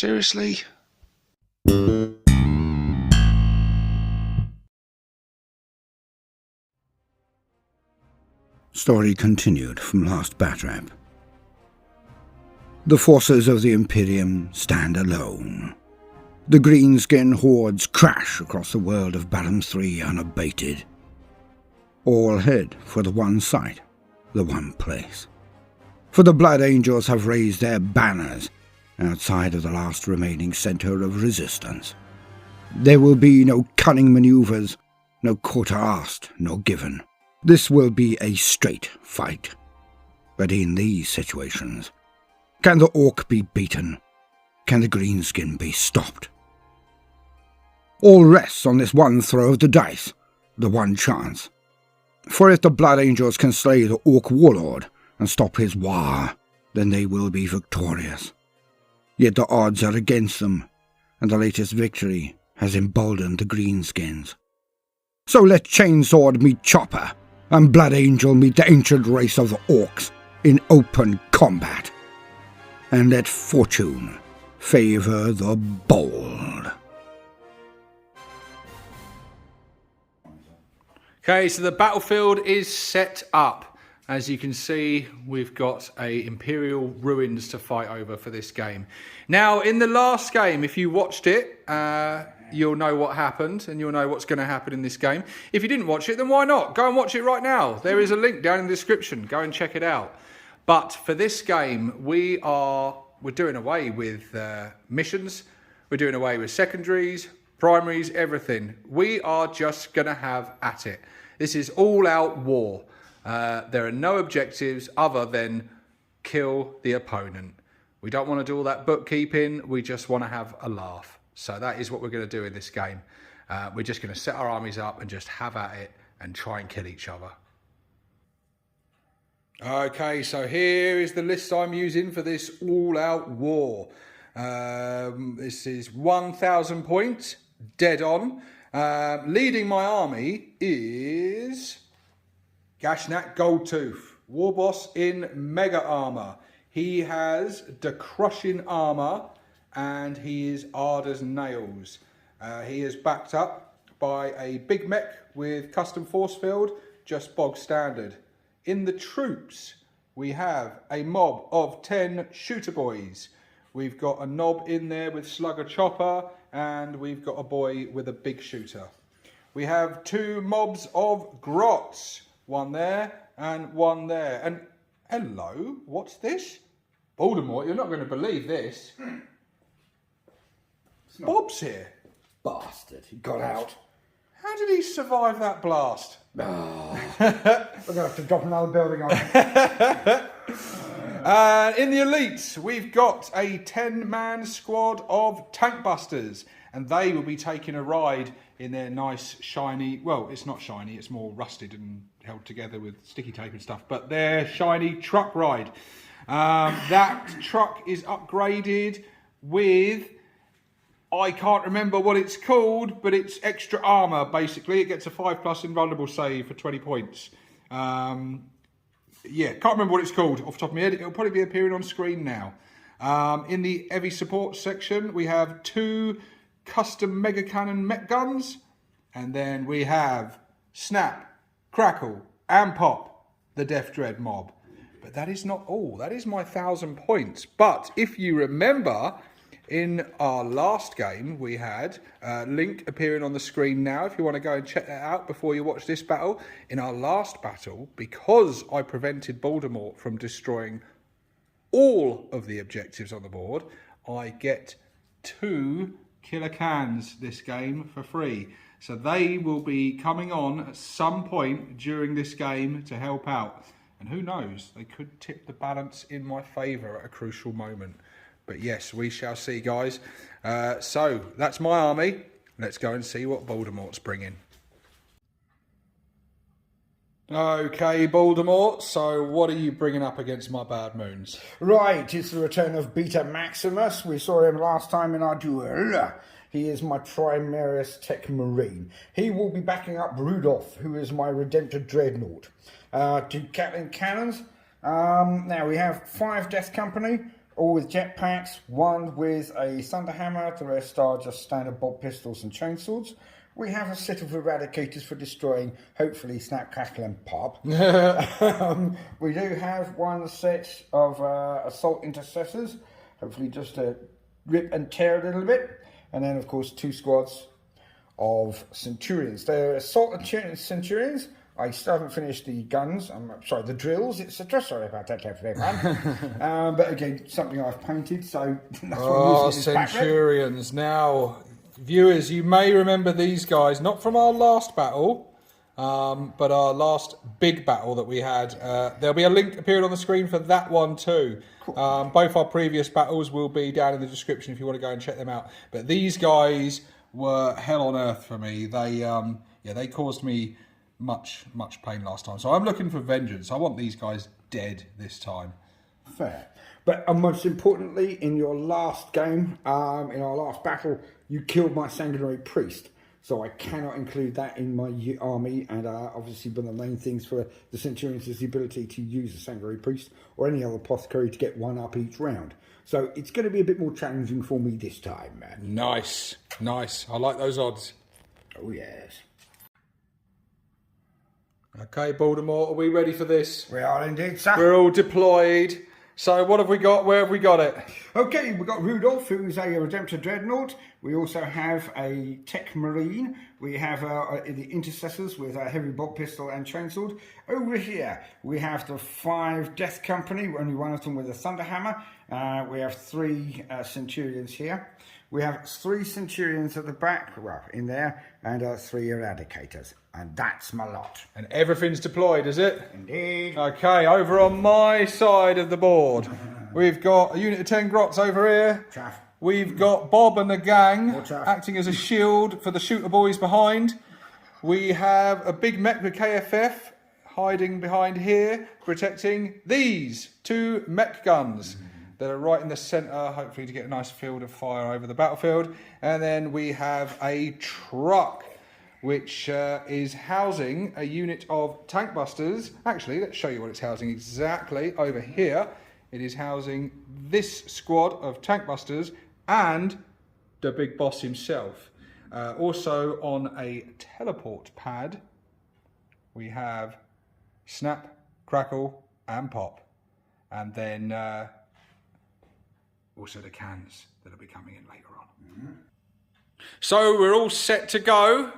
Seriously? Story continued from last Batrap. The forces of the Imperium stand alone. The greenskin hordes crash across the world of Balam 3 unabated. All head for the one site, the one place. For the Blood Angels have raised their banners outside of the last remaining centre of resistance. There will be no cunning manoeuvres, no quarter asked nor given. This will be a straight fight. But in these situations, can the Orc be beaten? Can the greenskin be stopped? All rests on this one throw of the dice, the one chance. For if the Blood Angels can slay the Orc warlord and stop his war, then they will be victorious. Yet the odds are against them, and the latest victory has emboldened the greenskins. So let Chainsword meet Chopper, and Blood Angel meet the ancient race of the Orcs in open combat. And let fortune favour the bold. Okay, so the battlefield is set up. As you can see, we've got Imperial ruins to fight over for this game. Now, in the last game, if you watched it, you'll know what happened and you'll know what's going to happen in this game. If you didn't watch it, then why not? Go and watch it right now. There is a link down in the description. Go and check it out. But for this game, we're doing away with missions. We're doing away with secondaries, primaries, everything. We are just going to have at it. This is all-out war. There are no objectives other than kill the opponent. We don't want to do all that bookkeeping. We just want to have a laugh. So that is what we're going to do in this game. We're just going to set our armies up and just have at it and try and kill each other. Okay, so here is the list I'm using for this all-out war. This is 1,000 points, dead on. Leading my army is Gashnak Goldtooth, War Boss in Mega Armour. He has the Crushing Armour and he is hard as nails. He is backed up by a big mech with custom force field, just bog standard. In the troops, we have a mob of 10 shooter boys. We've got a knob in there with slugger chopper, and we've got a boy with a big shooter. We have 2 mobs of grots, one there and one there. And hello, what's this? Baldermort, you're not going to believe this. Bob's here. Bastard, he got out. How did he survive that blast? Oh, we're going to have to drop another building on him. In the elites, we've got a 10-man squad of tank busters, and they will be taking a ride in their nice shiny, well, it's not shiny, it's more rusted and held together with sticky tape and stuff, but their shiny truck ride. That truck is upgraded with, I can't remember what it's called, but it's extra armour, basically. It gets a 5+ invulnerable save for 20 points. Yeah, can't remember what it's called off the top of my head. It'll probably be appearing on screen now. In the heavy support section, we have 2 custom mega cannon mech guns. And then we have Snap, Crackle, and Pop, the Death Dread mob. But that is not all. That is my 1,000 points. But if you remember, in our last game, we had a link appearing on the screen now if you want to go and check that out before you watch this battle. In our last battle, because I prevented Baldermort from destroying all of the objectives on the board, I get 2 killer cans this game for free. So they will be coming on at some point during this game to help out. And who knows, they could tip the balance in my favour at a crucial moment. But yes, we shall see, guys. So, that's my army. Let's go and see what Baldermort's bringing. Okay, Baldermort, so what are you bringing up against my Bad Moons? Right, it's the return of Beta Maximus. We saw him last time in our duel. He is my Primaris Tech Marine. He will be backing up Rudolph, who is my Redemptor Dreadnought. 2 Gatling cannons. Now we have 5 Death Company, All with jetpacks, one with a thunder hammer, the rest are just standard bolt pistols and chainswords. We have a set of eradicators for destroying, hopefully, Snap, Crackle and Pop. We do have one set of assault intercessors, hopefully just to rip and tear a little bit. And then, of course, 2 squads of Centurions. They're assault Centurions. I still haven't finished the guns, sorry, the drills, etc. Sorry about that, everyone. But again, something I've painted, so that's what I'm using. Centurions. Now, viewers, you may remember these guys, not from our last battle, but our last big battle that we had. There'll be a link appearing on the screen for that one too. Cool. Both our previous battles will be down in the description if you want to go and check them out. But these guys were hell on earth for me. They caused me much pain last time. So I'm looking for vengeance. I want these guys dead this time. Fair. But most importantly, in your last game, in our last battle, you killed my sanguinary priest. So I cannot include that in my army. And obviously one of the main things for the Centurions is the ability to use a sanguinary priest or any other apothecary to get 1 up each round. So it's going to be a bit more challenging for me this time, man. Nice. I like those odds. Oh, yes. Okay, Baldermort, are we ready for this? We are indeed, sir. We're all deployed. So what have we got? Where have we got it? Okay, we've got Rudolph, who's a Redemptor Dreadnought. We also have a Tech Marine. We have the Intercessors with a heavy bolt pistol and chainsword. Over here, we have the 5 Death Company, only one of them with a Thunder Hammer. We have 3 Centurions here. We have 3 Centurions at the back, well, in there, and 3 Eradicators. And that's my lot. And everything's deployed, is it? Indeed. Okay, over on my side of the board, we've got a unit of 10 grots over here. Chaff. We've got Bob and the gang chaff. acting as a shield for the shooter boys behind. We have a big mech with KFF hiding behind here, protecting these 2 mech guns that are right in the centre, hopefully to get a nice field of fire over the battlefield. And then we have a truck, which is housing a unit of tank busters. Actually, let's show you what it's housing exactly over here. It is housing this squad of tank busters and the big boss himself. Also on a teleport pad, we have Snap, Crackle and Pop. And then also the cans that'll be coming in later on. So we're all set to go.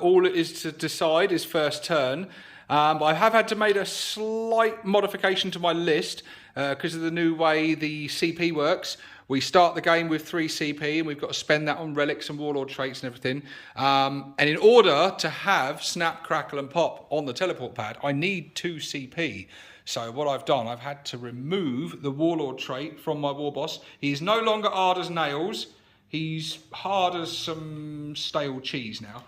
All it is to decide is first turn. I have had to make a slight modification to my list because of the new way the CP works. We start the game with 3 CP and we've got to spend that on relics and warlord traits and everything. And in order to have Snap, Crackle and Pop on the teleport pad, I need 2 CP. So what I've done, I've had to remove the warlord trait from my war boss. He is no longer hard as nails. He's hard as some stale cheese now.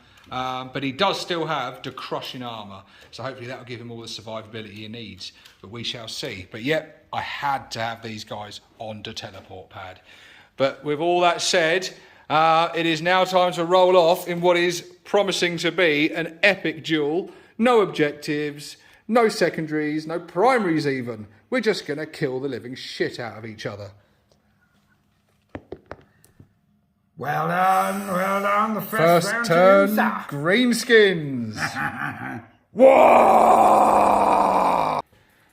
But he does still have the crushing armour. So hopefully that will give him all the survivability he needs. But we shall see. But yep, I had to have these guys on the teleport pad. But with all that said, it is now time to roll off in what is promising to be an epic duel. No objectives, no secondaries, no primaries even. We're just going to kill the living shit out of each other. Well done. The first round turn, to you, greenskins. Whoa!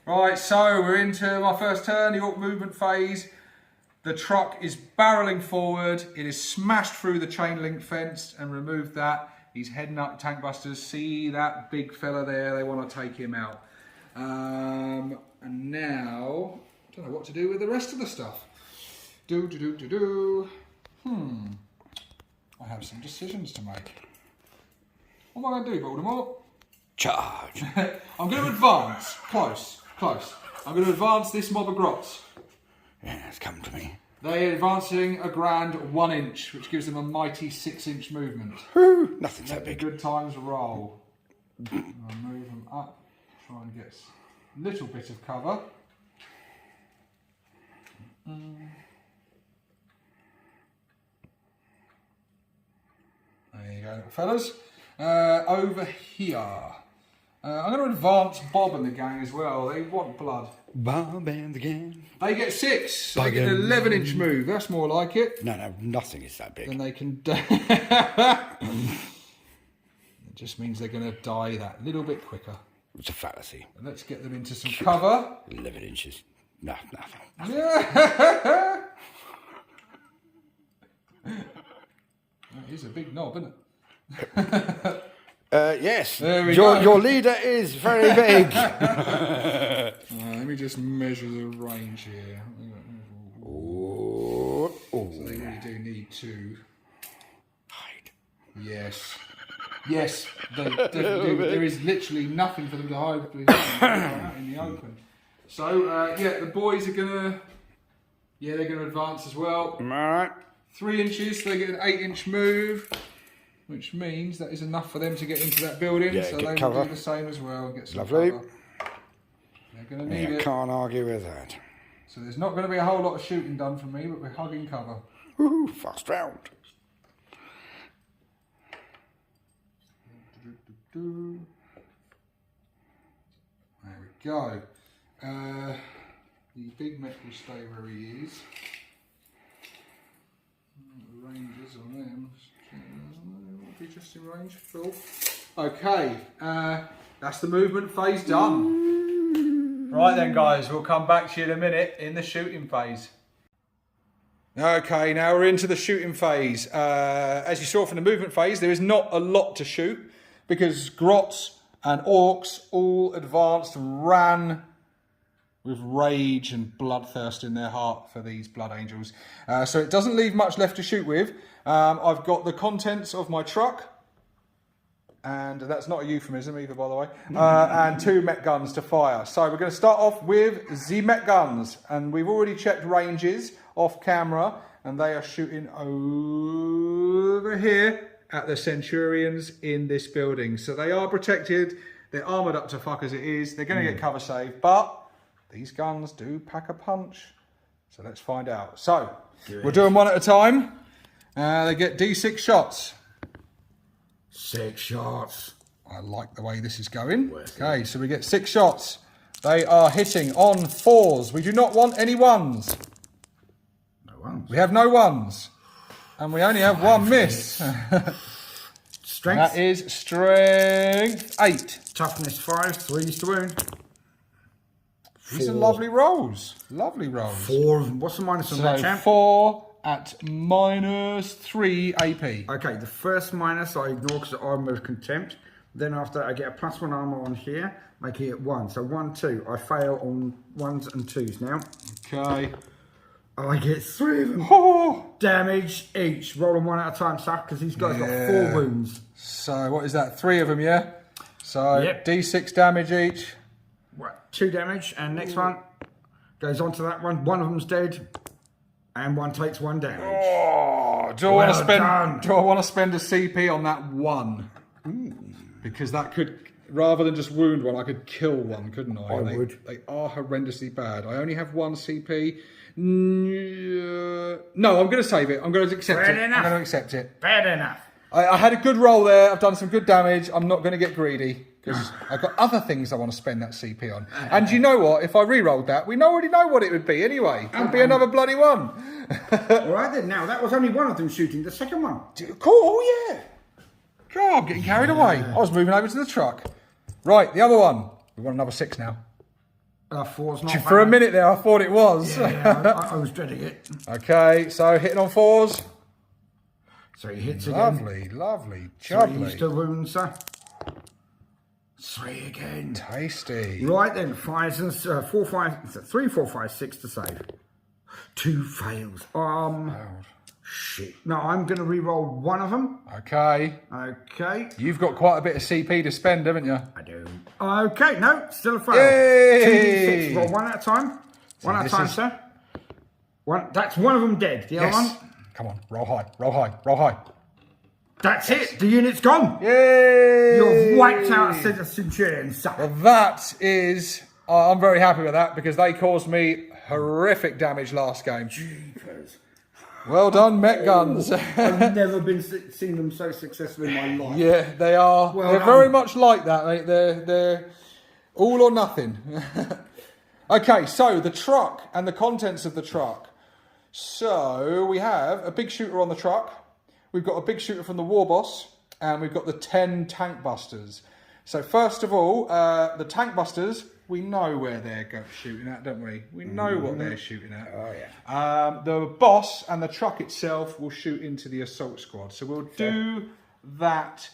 Right, so we're into my first turn, the Orc movement phase. The truck is barreling forward. It is smashed through the chain link fence and removed that. He's heading up tank busters. See that big fella there? They want to take him out. And now, I don't know what to do with the rest of the stuff. I have some decisions to make. What am I going to do, Baldermort? Charge. I'm going to advance. Close. I'm going to advance this mob of grots. Yes, come to me. They're advancing a grand 1 inch, which gives them a mighty 6-inch movement. Whew, nothing so big. Good times roll. I'll move them up, try and get a little bit of cover. There you go, fellas. Over here, I'm going to advance Bob and the gang as well. They want blood. Bob and the gang. They get 6. They get an 11-inch move. That's more like it. No, nothing is that big. Then they can... It just means they're going to die that little bit quicker. It's a fallacy. And let's get them into some cover. 11 inches. No, nothing. That is a big knob, isn't it? Yes. There we go. Your leader is very big. Let me just measure the range here. Oh. So they really do need to Hide. Yes. Yes, there is literally nothing for them to hide out in the open. So, yeah, the boys are going to, they're going to advance as well. All right. 3 inches, they get an 8-inch move, which means that is enough for them to get into that building. Yeah, so get they cover. will do the same as well. Get some Lovely. cover. They're going to need it. Can't argue with that. So there's not going to be a whole lot of shooting done from me, but we're hugging cover. Woohoo, fast round. There we go. The big mech will stay where he is. The ranges on them. Won't be just in range. Cool. Okay, that's the movement phase done. Right then, guys, we'll come back to you in a minute in the shooting phase. Okay, now we're into the shooting phase. As you saw from the movement phase, there is not a lot to shoot because Grots and Orks all advanced and ran with rage and bloodthirst in their heart for these Blood Angels. So it doesn't leave much left to shoot with. I've got the contents of my truck, and that's not a euphemism either, by the way, and 2 mech guns to fire. So we're going to start off with the mech guns, and we've already checked ranges off camera, and they are shooting over here at the Centurions in this building. So they are protected, they're armoured up to fuck as it is, they're going to get cover saved, but these guns do pack a punch. So let's find out. So we'll do them one at a time. They get D6 shots. 6 shots. I like the way this is going. Okay, so we get 6 shots. They are hitting on 4s. We do not want any 1s. No ones. We have no 1s. And we only have 1 miss. Strength. That is strength 8. Toughness 5. 3s to wound. These are lovely rolls. Lovely rolls. 4. What's the minus on that, So champ? 4 at -3 AP. Okay, the first minus I ignore because I'm with contempt. Then after I get a +1 armor on here, making it 1. So 1, 2. I fail on 1s and 2s now. Okay. I get 3 of them. Oh. Damage each. Roll them 1 at a time, Saf, because he's got 4 wounds. So what is that? 3 of them, yeah? So Yep. D6 damage each. Right, 2 damage, and next one goes on to that one. 1 of them's dead, and 1 takes 1 damage. Oh, do I want to spend a CP on that 1? Because that could, rather than just wound 1, I could kill 1, couldn't I? I would. They are horrendously bad. I only have 1 CP. No, I'm going to save it. I'm going to accept it. I'm going to accept it. Bad enough. I had a good roll there. I've done some good damage. I'm not going to get greedy because I've got other things I want to spend that CP on. And you know what? If I re-rolled that, we already know what it would be anyway. It would be another bloody 1. All right then. Now that was only 1 of them shooting. The second one. Cool. Oh yeah. God, I'm getting carried away. I was moving over to the truck. Right, the other one. We want another 6 now. 4's not. For a minute there, I thought it was. Yeah, I was dreading it. Okay, so hitting on 4s. So he hits again. Lovely, 3's to wound, sir. 3 again. Tasty. Right then, 5s and 4, 5, 3, 4, 5, 6 to save. 2 fails. Shit. No, I'm going to re-roll 1 of them. Okay. Okay. You've got quite a bit of CP to spend, haven't you? I do. Okay, no, still a fail. Yay! 2d6. Roll 1 at a time. 1 at a time, sir. That's 1 of them dead. The other one? Come on, roll high, roll high, roll high. That's it. The unit's gone. Yay! You've wiped out a Centurion, sir. Well, that is... I'm very happy with that because they caused me horrific damage last game. Jeepers. Well done, Met Guns. I've never seen them so successful in my life. Yeah, they are. Well they're done. very much like that, mate. They're all or nothing. Okay, so the truck and the contents of the truck. So we have a big shooter on the truck. We've got a big shooter from the War Boss, and we've got the 10 tank busters. So first of all, the tank busters, we know where they're shooting at, don't we? We know what they're shooting at. Oh, yeah. The boss and the truck itself will shoot into the assault squad. So we'll do that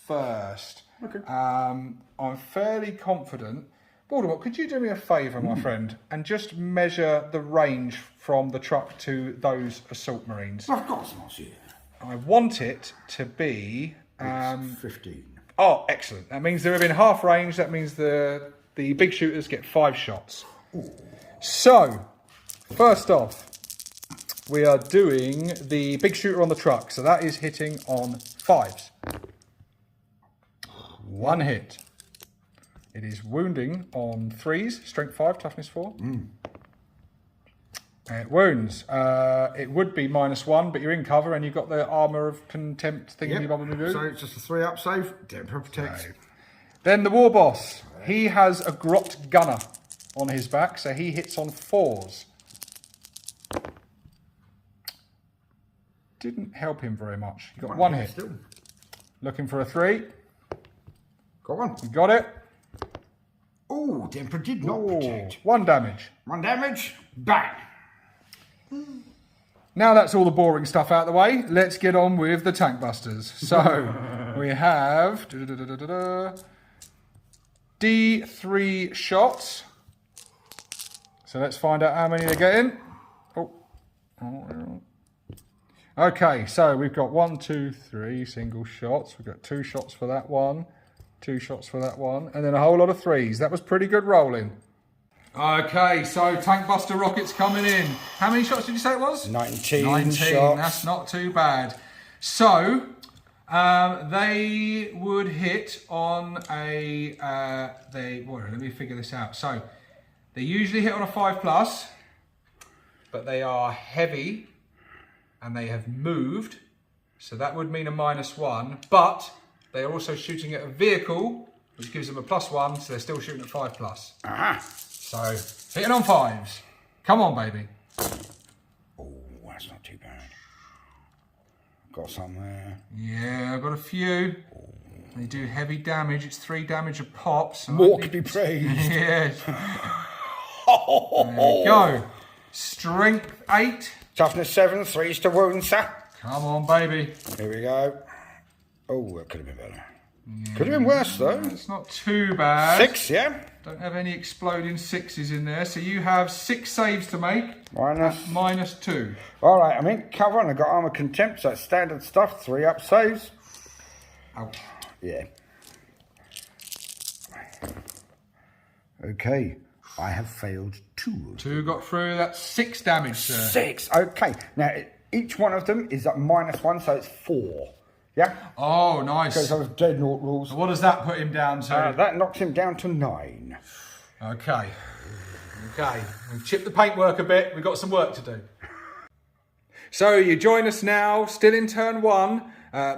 first. Okay. I'm fairly confident. Baldermort, could you do me a favour, my friend, and just measure the range from the truck to those assault marines? Of course, monsieur. I want it to be... 15. Oh, excellent. That means they're within half range. That means the big shooters get 5 shots. Ooh. So, first off, we are doing the big shooter on the truck. So that is hitting on 5s. 1 hit. It is wounding on 3s, strength 5, toughness 4. It wounds. It would be -1, but you're in cover and you've got the armour of contempt thingy bobbly. So it's just a 3-up save. Temper protects. Then the War Boss. He has a grot gunner on his back, so he hits on 4s. Didn't help him very much. He got 1 hit. Still. Looking for a 3. Got 1. You got it. Oh, Temper did not protect. 1 damage. 1 damage. Bang. Now that's all the boring stuff out of the way, let's get on with the tank busters. So we have D3 shots. So let's find out how many they're getting. Okay, so we've got 1, 2, 3 single shots. We've got 2 shots for that one, 2 shots for that one, and then a whole lot of 3s. That was pretty good rolling. Okay, so tank buster rockets coming in. How many shots did you say it was? 19 shots. That's not too bad. So they would hit on a. Let me figure this out. So they usually hit on a 5+, but they are heavy and they have moved. So that would mean a -1. But they are also shooting at a vehicle, which gives them a +1. So they're still shooting at 5+. Ah. So, hitting on 5s. Come on, baby. Oh, that's not too bad. Got some there. Yeah, I've got a few. They do heavy damage. It's 3 damage a pop. So More can be praised. Yes. There you go. Strength 8. Toughness 7, 3s to wound, sir. Come on, baby. Here we go. Oh, that could have been better. Yeah. Could have been worse, though. It's not too bad. 6, yeah? Don't have any exploding 6s in there. So you have 6 saves to make. -2. All right, I'm in cover and I've got armor contempt, so it's standard stuff. 3-up saves. Ouch. Yeah. Okay, I have failed 2. 2 got through. That's 6 damage, sir. 6. Okay, now each one of them is at -1, so it's 4. Yeah? Oh, nice. Because those Dreadnought rules. So what does that put him down to? That knocks him down to 9. Okay. We've chipped the paintwork a bit. We've got some work to do. So you join us now, still in turn 1.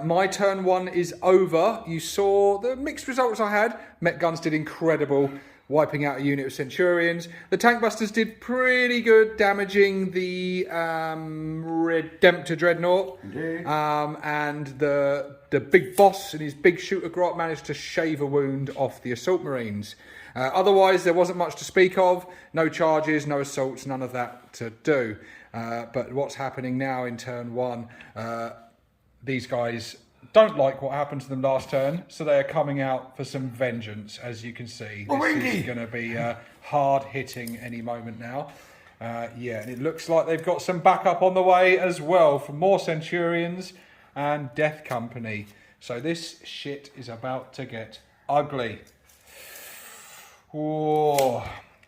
My turn 1 is over. You saw the mixed results I had. Met Guns did incredible, wiping out a unit of Centurions. The Tank Busters did pretty good, damaging the Redemptor Dreadnought. And the big boss and his big shooter grot managed to shave a wound off the Assault Marines. Otherwise, there wasn't much to speak of. No charges, no assaults, none of that to do. But what's happening now in turn 1, these guys don't like what happened to them last turn, so they are coming out for some vengeance, as you can see. This is going to be hard hitting any moment now. Yeah, and it looks like they've got some backup on the way as well from more Centurions and Death Company. So this shit is about to get ugly. Whoa.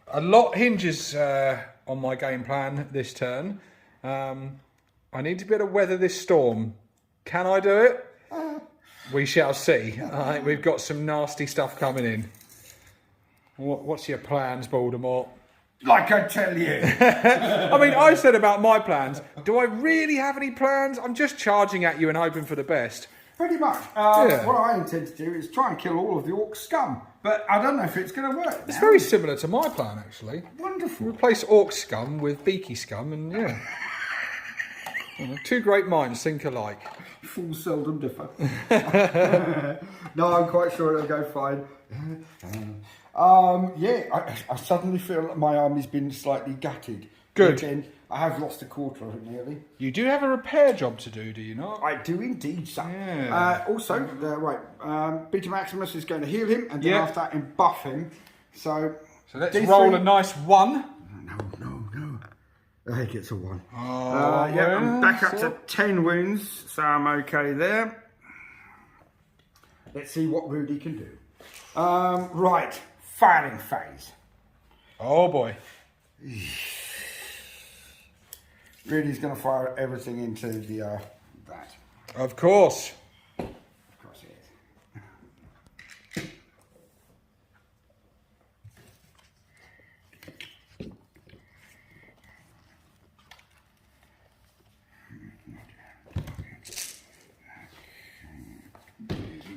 A lot hinges on my game plan this turn. I need to be able to weather this storm. Can I do it? We shall see. I think we've got some nasty stuff coming in. What's your plans, Baldermort? Like I tell you. I mean, I said about my plans. Do I really have any plans? I'm just charging at you and hoping for the best. Pretty much. What I intend to do is try and kill all of the orc scum. But I don't know if it's going to work. It's very similar to my plan, actually. Wonderful. Replace orc scum with beaky scum, and yeah. You know, two great minds think alike. Fools seldom differ. No, I'm quite sure it'll go fine. I suddenly feel like my army's been slightly gutted. Good. Again, I have lost a quarter of it nearly. You do have a repair job to do you not? I do indeed, sir. Yeah. Peter Maximus is going to heal him, and then after that, and buff him. So let's roll a nice 1. No. He gets a 1. I'm back up to 10 wounds, so I'm okay there. Let's see what Rudy can do. Right, firing phase. Oh boy. Rudy's going to fire everything into the that. Of course. Of course he is.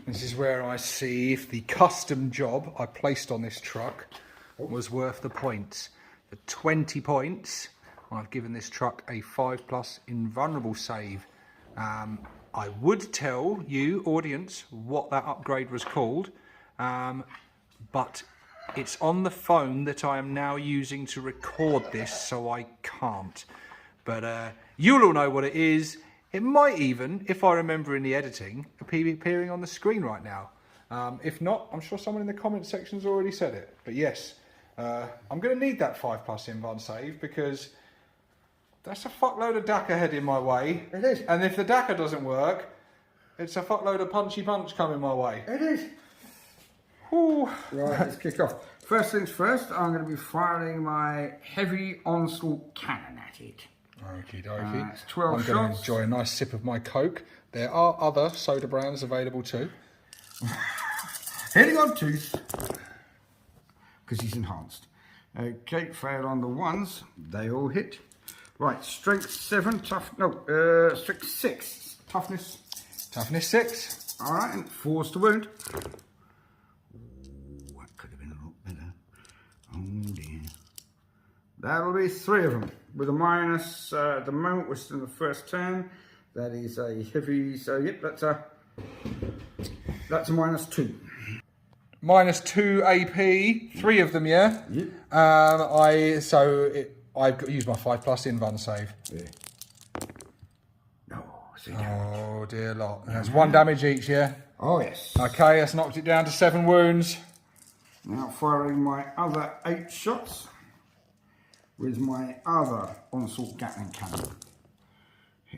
This is where I see if the custom job I placed on this truck was worth the points. For 20 points, I've given this truck a 5+ invulnerable save. I would tell you, audience, what that upgrade was called, but it's on the phone that I am now using to record this, so I can't. But you'll all know what it is. It might even, if I remember in the editing, be appearing on the screen right now. If not, I'm sure someone in the comment section has already said it. But yes, I'm going to need that 5+ invuln save because that's a fuckload of Dakka heading my way. It is. And if the Dakka doesn't work, it's a fuckload of punchy punch coming my way. It is. Whew. Right, let's kick off. First things first, I'm going to be firing my heavy onslaught cannon at it. Okie dokie. It's 12 I'm going to shots. enjoy a nice sip of my Coke. There are other soda brands available too. Hitting on tooth. Because he's enhanced. Okay, fail on the ones. They all hit. Right, strength 7, strength 6. Toughness. Toughness 6. Alright, and 4's to wound. Ooh, that could have been a lot better. Oh dear. That'll be 3 of them. With a minus, at the moment, we're still in the first turn. That is a heavy, so yep, that's a -2. -2 AP, 3 of them, yeah? Yep. I've got to use my 5+ invuln save. Yeah. No, see Oh dear lot. That's 1 damage each, yeah? Oh yes. Okay, that's knocked it down to 7 wounds. Now firing my other 8 shots with my other onslaught Gatling cannon.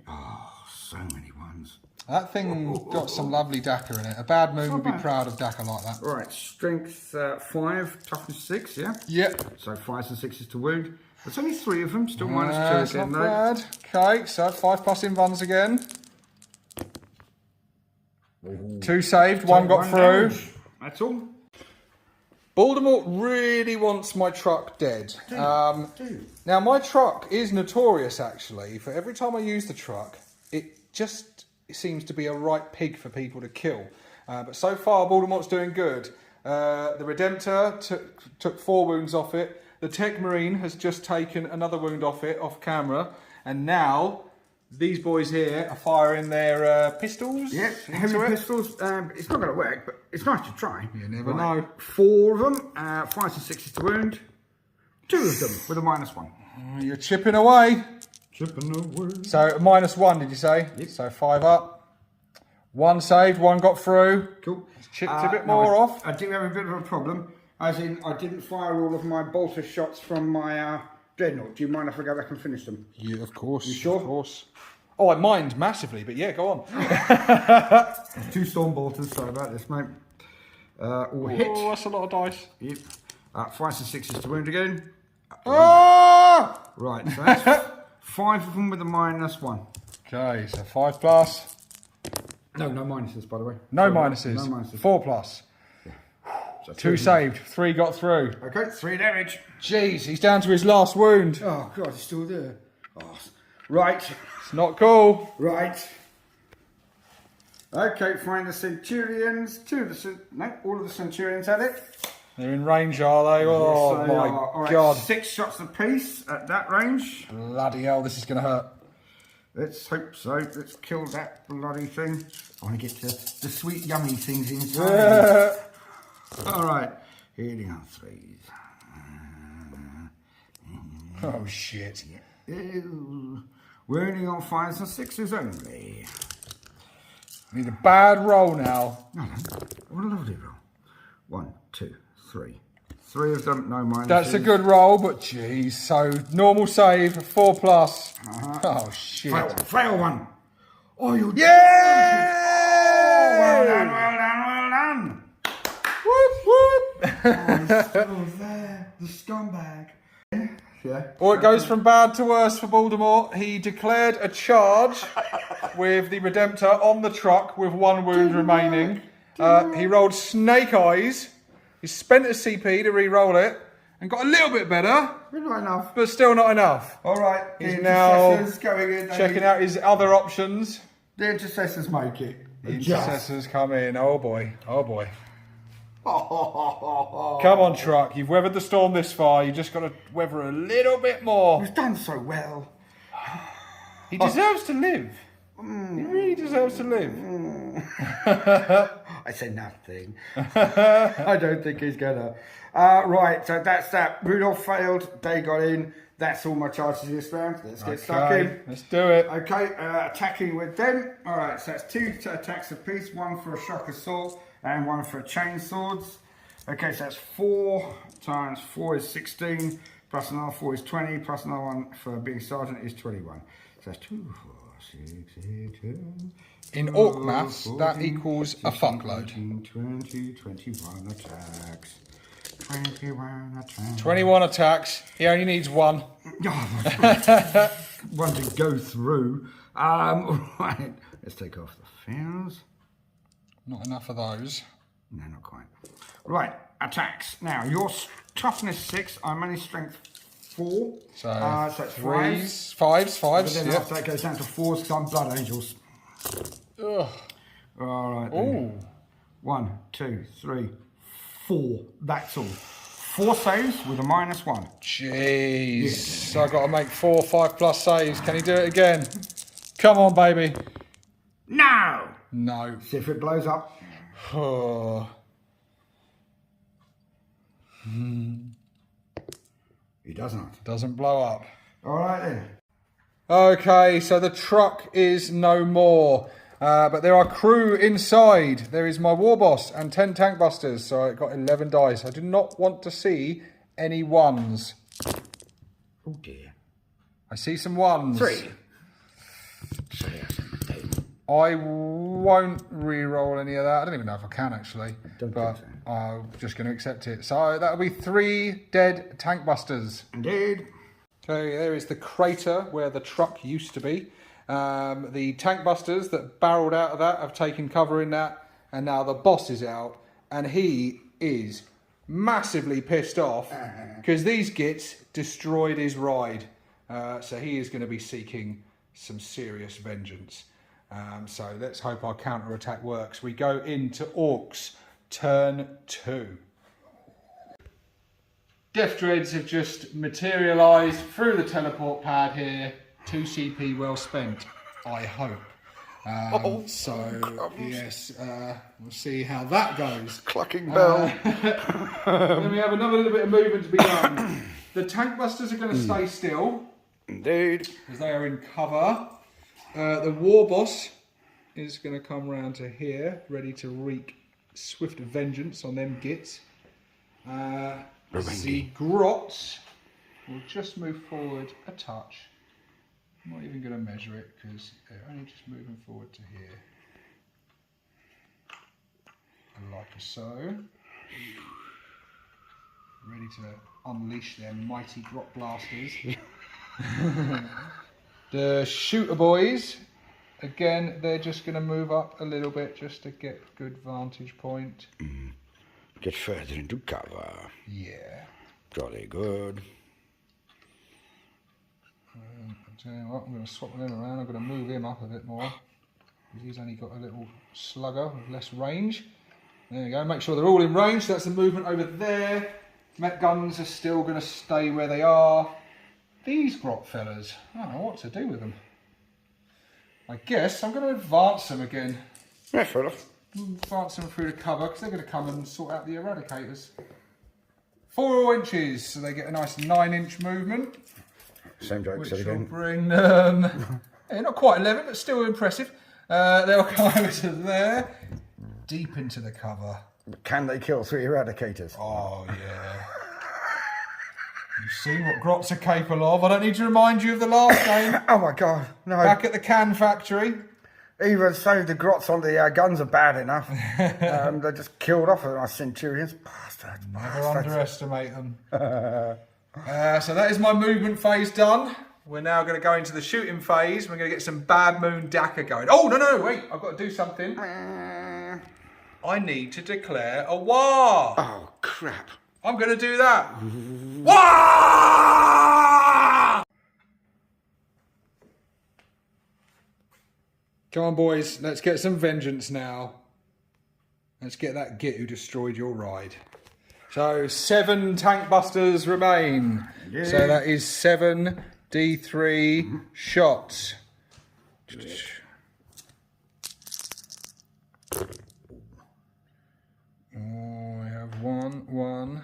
Oh, so many ones. That thing got some lovely Dakka in it. A Bad Moon would be proud of Dakka like that. Right, strength 5, toughness 6, yeah? Yep. So 5s and 6s to wound. There's only 3 of them, still -2 That's again not though. bad. Okay, so 5+ invuns again. 2 saved, 1 got through. Damage. That's all. Baldermort really wants my truck dead. Now, my truck is notorious, actually, for every time I use the truck, it just seems to be a right pig for people to kill. But so far, Baldermort's doing good. The Redemptor took 4 wounds off it. The Tech Marine has just taken another wound off it, off camera. And now, these boys here are firing their pistols. Yeah, heavy pistols. It's not going to work, but it's nice to try. You never know. 4 of them, 5s and 6s to wound. 2 of them with a -1. You're chipping away. Chipping away. So -1, did you say? Yep. So 5 up. 1 saved, 1 got through. Cool. Chipped a bit more off. I do have a bit of a problem, as in I didn't fire all of my bolter shots from my dreadnought. Do you mind if I go back and finish them? Yeah, of course. You sure? Of course. Oh, I mind massively, but yeah, go on. 2 storm bolters, sorry about this, mate. All hit. Oh, that's a lot of dice. Yep. 5s and 6s to wound again. Ah! Right, so that's 5 of them with a -1. Okay, so 5+. No minuses, by the way. No minuses. No minuses. 4+. So 2 saved, 3 got through. Okay, 3 damage. Jeez, he's down to his last wound. Oh god, he's still there. Oh, right. It's not cool. Right. Okay, find the Centurions. All of the Centurions had it. They're in range, are they? Oh Yes, they my are. All right, god. 6 shots apiece at that range. Bloody hell, this is going to hurt. Let's hope so. Let's kill that bloody thing. I want to get to the sweet yummy things inside. All right, healing on 3s. Oh shit. Ew. Wounding on 5s and 6s only. Need a bad roll now. No, what a lovely roll. 1, 2, 3. 3 of them, no minuses. That's a good roll, but jeez. So normal save, 4 plus. Oh shit. Fail one. Oh, you Yeah! well done, well done, well done. Whoop whoop. Oh, he's still there, the scumbag. Yeah. Well, it goes from bad to worse for Baldermort. He declared a charge with the Redemptor on the truck with 1 wound remaining. He rolled Snake Eyes. He spent a CP to re-roll it and got a little bit better, But not enough. but still not enough. All right, He's the now intercessors going in. checking out his other options. The intercessors make it. The intercessors come in. Oh boy. Oh boy. Come on, truck. You've weathered the storm this far. You just got to weather a little bit more. He's done so well. He deserves to live. He really deserves to live. I say nothing. I don't think he's gonna. Right, so that's that. Rudolph failed. They got in. That's all my charges this round. Let's get stuck in. Let's do it. Okay, attacking with them. All right, so that's 2 attacks apiece. 1 for a shock assault and 1 for a chain swords. Okay, so that's 4 times 4 is 16. Plus another 4 is 20. Plus another 1 for being sergeant is 21. So that's 2, 4, 6, 8, 10. In orc maths, that equals a fuckload. 20, 21 attacks. 21 attacks. 21 attacks. He only needs 1. One to go through. Right, let's take off the fins. Not enough of those. No, not quite. Right, attacks. Now, your toughness 6, I'm only strength 4. So, that's 5s. 5s, But then yep. after that goes down to 4s because I'm Blood Angels. Ugh. All right. Ooh. 1, 2, 3, 4. That's all. 4 saves with a -1. Jeez. So I've got to make 4 5 plus saves. Can he do it again? Come on, baby. No! No. See if it blows up. Oh. He doesn't. Doesn't blow up. All right then. Okay, so the truck is no more. But there are crew inside. There is my war boss and 10 tank busters. So I got 11 dice. I do not want to see any 1s. Oh dear. I see some 1s. 3. I won't re-roll any of that. I don't even know if I can actually. Don't but think so. I'm just going to accept it. So that'll be 3 dead tank busters. Indeed. Okay, there is the crater where the truck used to be. The tank busters that barreled out of that have taken cover in that, and now the boss is out, and he is massively pissed off because these gits destroyed his ride. So he is going to be seeking some serious vengeance. So let's hope our counter-attack works. We go into Orcs, turn 2. Death Dreads have just materialised through the teleport pad here. 2 CP well spent, I hope. Yes, we'll see how that goes. Clucking bell. Then we have another little bit of movement to be done. The tank busters are going to stay still. Indeed. Because they are in cover. The war boss is going to come round to here, ready to wreak swift vengeance on them gits. The grots will just move forward a touch. I'm not even going to measure it because they're only just moving forward to here. Like so. Ready to unleash their mighty grot blasters. The shooter boys, again, they're just going to move up a little bit just to get good vantage point. get further into cover. Yeah. Jolly good. I'll tell you what, I'm going to swap him around. I'm going to move him up a bit more. He's only got a little slugger with less range. There we go. Make sure they're all in range. So that's the movement over there. Met guns are still going to stay where they are. These grot fellas, I don't know what to do with them. I guess I'm going to advance them again. Yeah, fair enough. Advance them through the cover because they're going to come and sort out the eradicators. 4 inches, so they get a nice 9-inch movement. Same joke, Which said will again. bring them, not quite 11, but still impressive. They'll come over to there, deep into the cover. Can they kill 3 eradicators? Oh, yeah. You've seen what grots are capable of. I don't need to remind you of the last game. Oh my god, no. Back at the can factory. Even so, the grots on the guns are bad enough. They're just killed off with our centurions. Bastards. Never underestimate them. So that is my movement phase done. We're now going to go into the shooting phase. We're going to get some Bad Moon Dakka going. Oh, no, wait. I've got to do something. I need to declare a war. Oh, crap. I'm going to do that. War! Come on, boys. Let's get some vengeance now. Let's get that git who destroyed your ride. So 7 tank busters remain. Yeah. So that is 7 D3 shots. Oh, we have 1,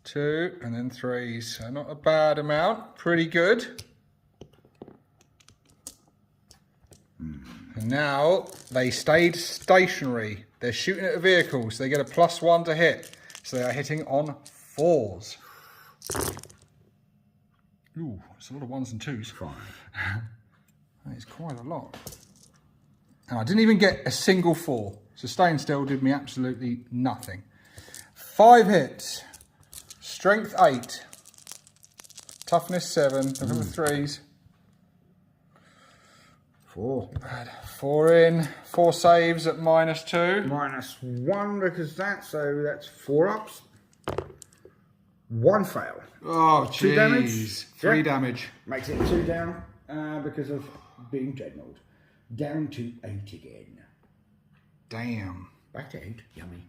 2, and then 3. So not a bad amount. Pretty good. And now they stayed stationary. They're shooting at a vehicle, so they get a +1 to hit. So they are hitting on 4s. Ooh, it's a lot of 1s and 2s. Fine. That is quite a lot. And I didn't even get a single 4. So staying still did me absolutely nothing. 5 hits. Strength 8. Toughness 7. Look at the 3s. 4. Bad. 4 in. 4 saves at -2. -1 because so that's 4 ups. 1 fail. Oh, 2 damage. 3 Yeah. damage. Makes it 2 down because of being dreadnought. Down to 8 again. Damn. Back to 8. Yummy.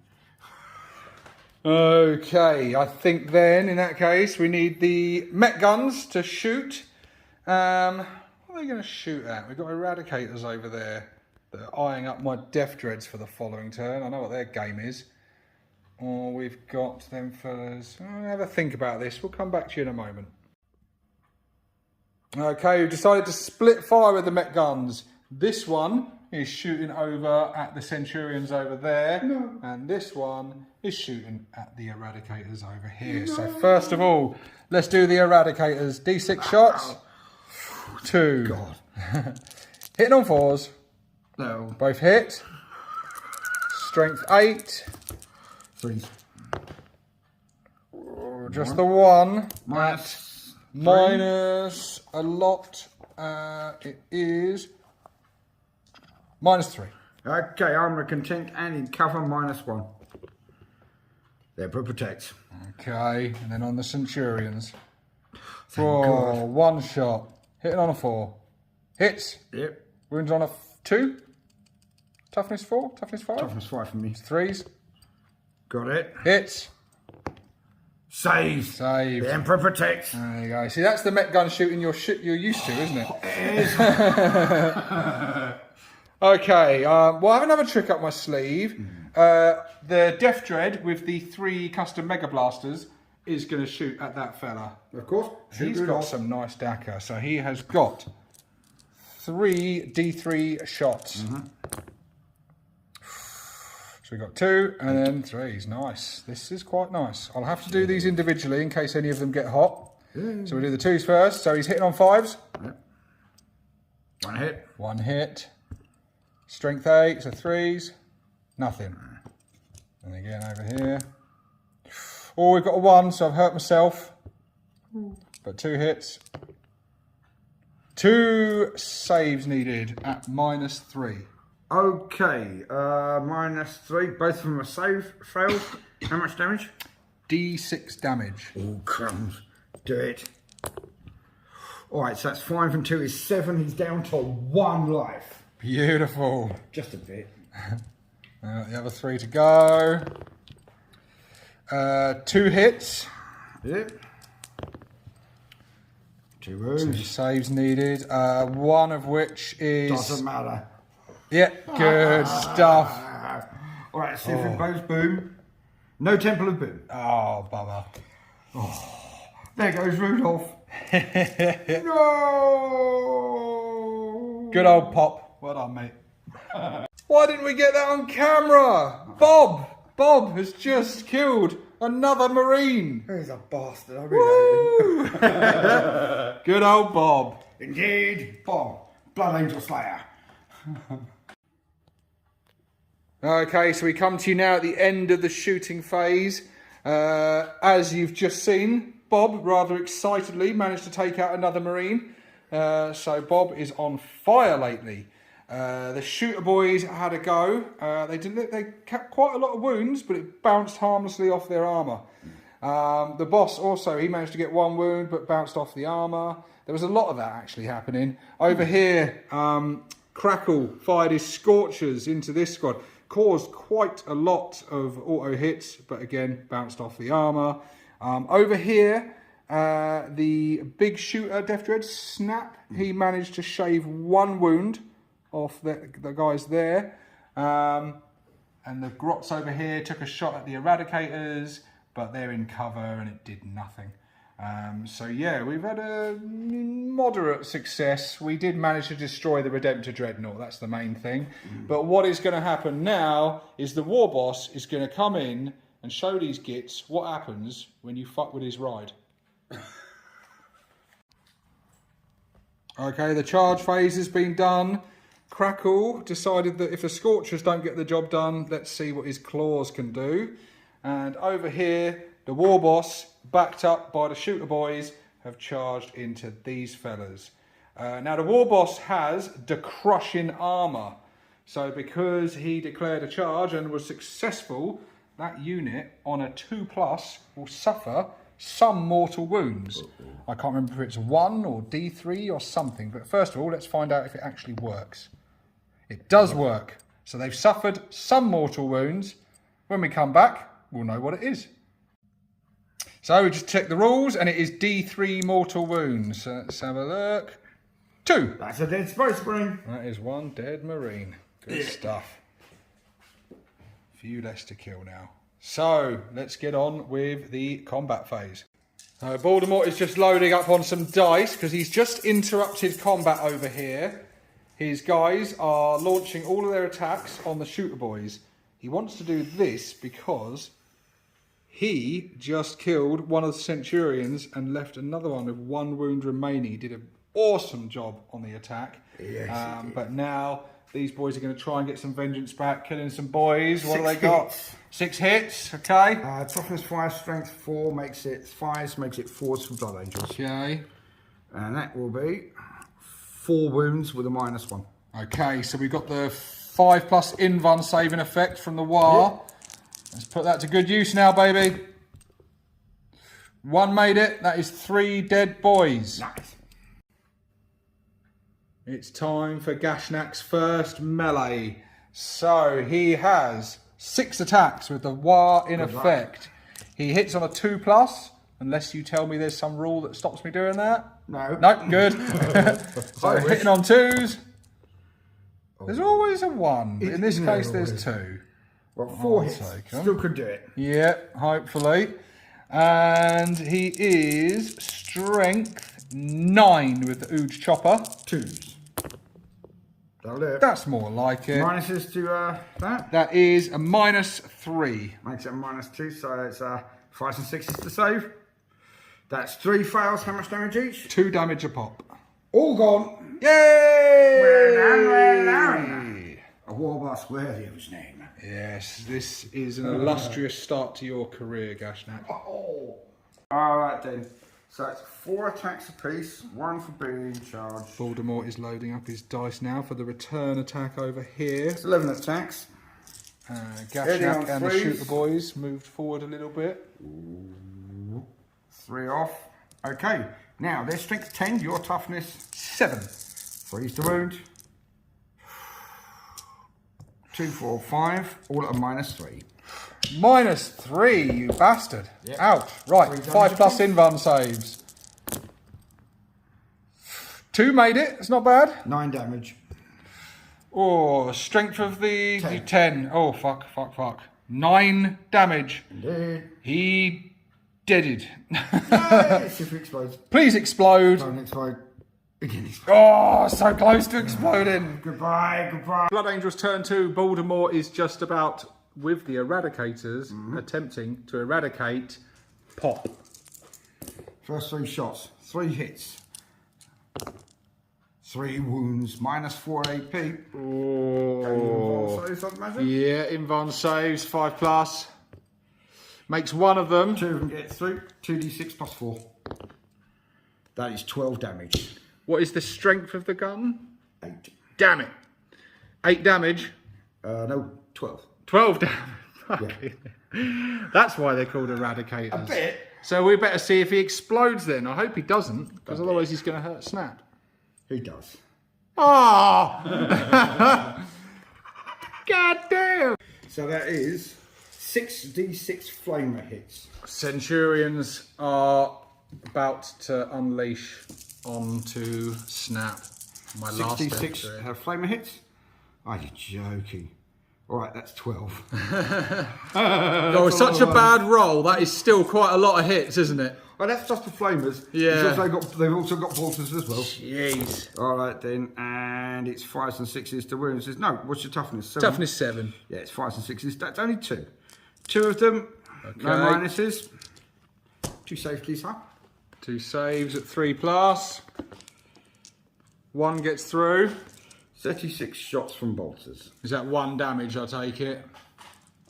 Okay, I think then in that case we need the Met guns to shoot. What are they going to shoot at? We've got eradicators over there that are eyeing up my death dreads for the following turn. I know what their game is. Or we've got them fellas. I'll have a think about this. We'll come back to you in a moment. Okay, we've decided to split fire with the Met guns. This one is shooting over at the Centurions over there. No. And this one is shooting at the Eradicators over here. No. So first of all, let's do the Eradicators. D6 shots. 2. God. Hitting on 4s. No. Both hit. Strength 8. 3. Just the 1. Minus A lot. It is -3. Okay, armor content and in cover -1. There, protect. Okay, and then on the Centurions. Thank God. 1 shot. Hitting on a 4. Hits. Yep. Wounds on a 2. Toughness 4. Toughness 5. Toughness 5 for me. 3s. Got it. Hits. Save. Save. The Emperor protects. There you go. See, that's the Met gun shooting you're used to, isn't it? It is. Okay, well, I have another trick up my sleeve. The Death Dread with the 3 custom Mega Blasters is going to shoot at that fella. Of course. He's got some nice Dakka, so he has got 3 D3 shots. So we've got 2 and then 3s. Nice. This is quite nice. I'll have to do these individually in case any of them get hot. So we'll do the 2s first. So he's hitting on 5s. Yep. 1 hit. 1 hit. Strength 8, so 3s. Nothing. And again over here. Oh, we've got a 1, so I've hurt myself. But 2 hits. 2 saves needed at -3. Okay, -3. Both of them are failed. How much damage? D6 damage. Oh, crumbs. Do it. Alright, so that's 5 and 2 is 7. He's down to 1 life. Beautiful. Just a bit. The other 3 to go. 2 hits. Yep. 2 2 wounds. saves needed. One of which is... Doesn't matter. Yeah, good stuff. Alright, let's see if it goes boom. No Temple of Boom. Oh, bummer. There goes Rudolph. No! Good old Pop. Well done, mate. Why didn't we get that on camera? Bob has just killed another Marine. He's a bastard, I really hate him. Good old Bob. Indeed, Bob, Blood Angel Slayer. Okay, so we come to you now at the end of the shooting phase. As you've just seen, Bob rather excitedly managed to take out another Marine. So Bob is on fire lately. The shooter boys had a go. They kept quite a lot of wounds, but it bounced harmlessly off their armour. The boss also, he managed to get 1 wound, but bounced off the armour. There was a lot of that actually happening. Over here, Crackle fired his Scorchers into this squad. Caused quite a lot of auto hits, but again, bounced off the armour. Over here, the big shooter, Death Dread, Snap, he managed to shave 1 wound off the guys there. And the Grots over here took a shot at the Eradicators, but they're in cover and it did nothing. So yeah, we've had a moderate success. We did manage to destroy the Redemptor Dreadnought, that's the main thing. But what is going to happen now is the War Boss is going to come in and show these gits what happens when you fuck with his ride. Okay, the charge phase has been done. Crackle decided that if the Scorchers don't get the job done, let's see what his claws can do. And over here, the War Boss, backed up by the shooter boys, have charged into these fellas. Now the War Boss has the crushing armour. So because he declared a charge and was successful, that unit on a 2+ will suffer some mortal wounds. I can't remember if it's 1 or D3 or something, but first of all, let's find out if it actually works. It does work. So they've suffered some mortal wounds. When we come back, we'll know what it is. So we just check the rules, and it is D3 mortal wounds. So let's have a look. 2. That's a dead Space Marine. That is 1 dead Marine. Good stuff. Few less to kill now. So let's get on with the combat phase. Baldermort is just loading up on some dice because he's just interrupted combat over here. His guys are launching all of their attacks on the shooter boys. He wants to do this because he just killed one of the Centurions and left another one with 1 wound remaining. He did an awesome job on the attack. Yes, but now these boys are going to try and get some vengeance back, killing some boys. What have they got? 6 hits, okay. Toughness 5, strength 4 makes it 5, makes it 4s for Blood Angels. Okay. And that will be 4 wounds with a -1. Okay, so we've got the 5+ invuln saving effect from the Waaaaaaaaaaaaaaagghh. Yep. Let's put that to good use now, baby. 1 made it. That is 3 dead boys. Nice. It's time for Gashnak's first melee. So he has 6 attacks with the Waaaaaaaaaaaaaaaaagh in effect. He hits on a 2+, unless you tell me there's some rule that stops me doing that. No. Nope, good. So hitting on 2s. There's always a 1. In this case, there's 2. Well, 4 I'll hits. take 'em. Still could do it. Yeah, hopefully. And he is strength 9 with the Ooge Chopper. 2s. That'll do it. That's more like it. Minuses to that. That is a -3. Makes it a -2, so it's 5s and 6s to save. That's 3 fails. How much damage each? 2 damage a pop. All gone. Yay! Well done. A War Boss worthy of his name. Yes, this is an illustrious start to your career, Gashnak. Oh. All right then. So it's 4 attacks apiece, 1 for being charged. Baldermort is loading up his dice now for the return attack over here. It's 11 attacks. Gashnak and the Shooter Boys moved forward a little bit. 3 off. Okay, now their strength 10, your toughness 7. 3's the wound. 2, 4, 5, all at a -3. -3, you bastard. Yep. Ouch. Right, 3 5 plus damage. invuln saves. 2 made it, it's not bad. 9 damage. Oh, strength of the 10. 10. Oh, fuck. 9 damage. Indeed. He deaded. Yay! See if it explodes. Please explode. Don't explode. Again, explode. Oh, so close to exploding. Goodbye, goodbye. Blood Angels turn 2. Baldermort is just about, with the Eradicators, attempting to eradicate Pop. First 3 shots, 3 hits. 3 wounds, -4 AP. Oh. Saves, I'd imagine. Yeah, invuln saves, 5 plus. Makes one of them. 2 of them get through, 2d6 plus 4. That is 12 damage. What is the strength of the gun? 8. Damn it. 8 damage. No, 12. 12 damage. That's why they're called Eradicators. A bit. So we better see if he explodes then. I hope he doesn't, because otherwise he's going to hurt Snap. He does. Oh! God damn! So that is 6d6 flamer hits. Centurions are about to unleash onto Snap. My last 66 entry. flamer hits? Are you joking? Alright, that's 12. Oh, it's such a bad roll. That is still quite a lot of hits, isn't it? Well, that's just the flamers. Yeah. They've also got bolters as well. Jeez. Alright then, and it's 5s and 6s to wounds. No, what's your toughness? 7? Toughness 7. Yeah, it's 5s and 6s. That's only 2. 2 of them, no Okay. minuses. 2 safeties, huh? 2 saves at 3 plus. 1 gets through. 36 shots from bolters. Is that 1 damage, I take it?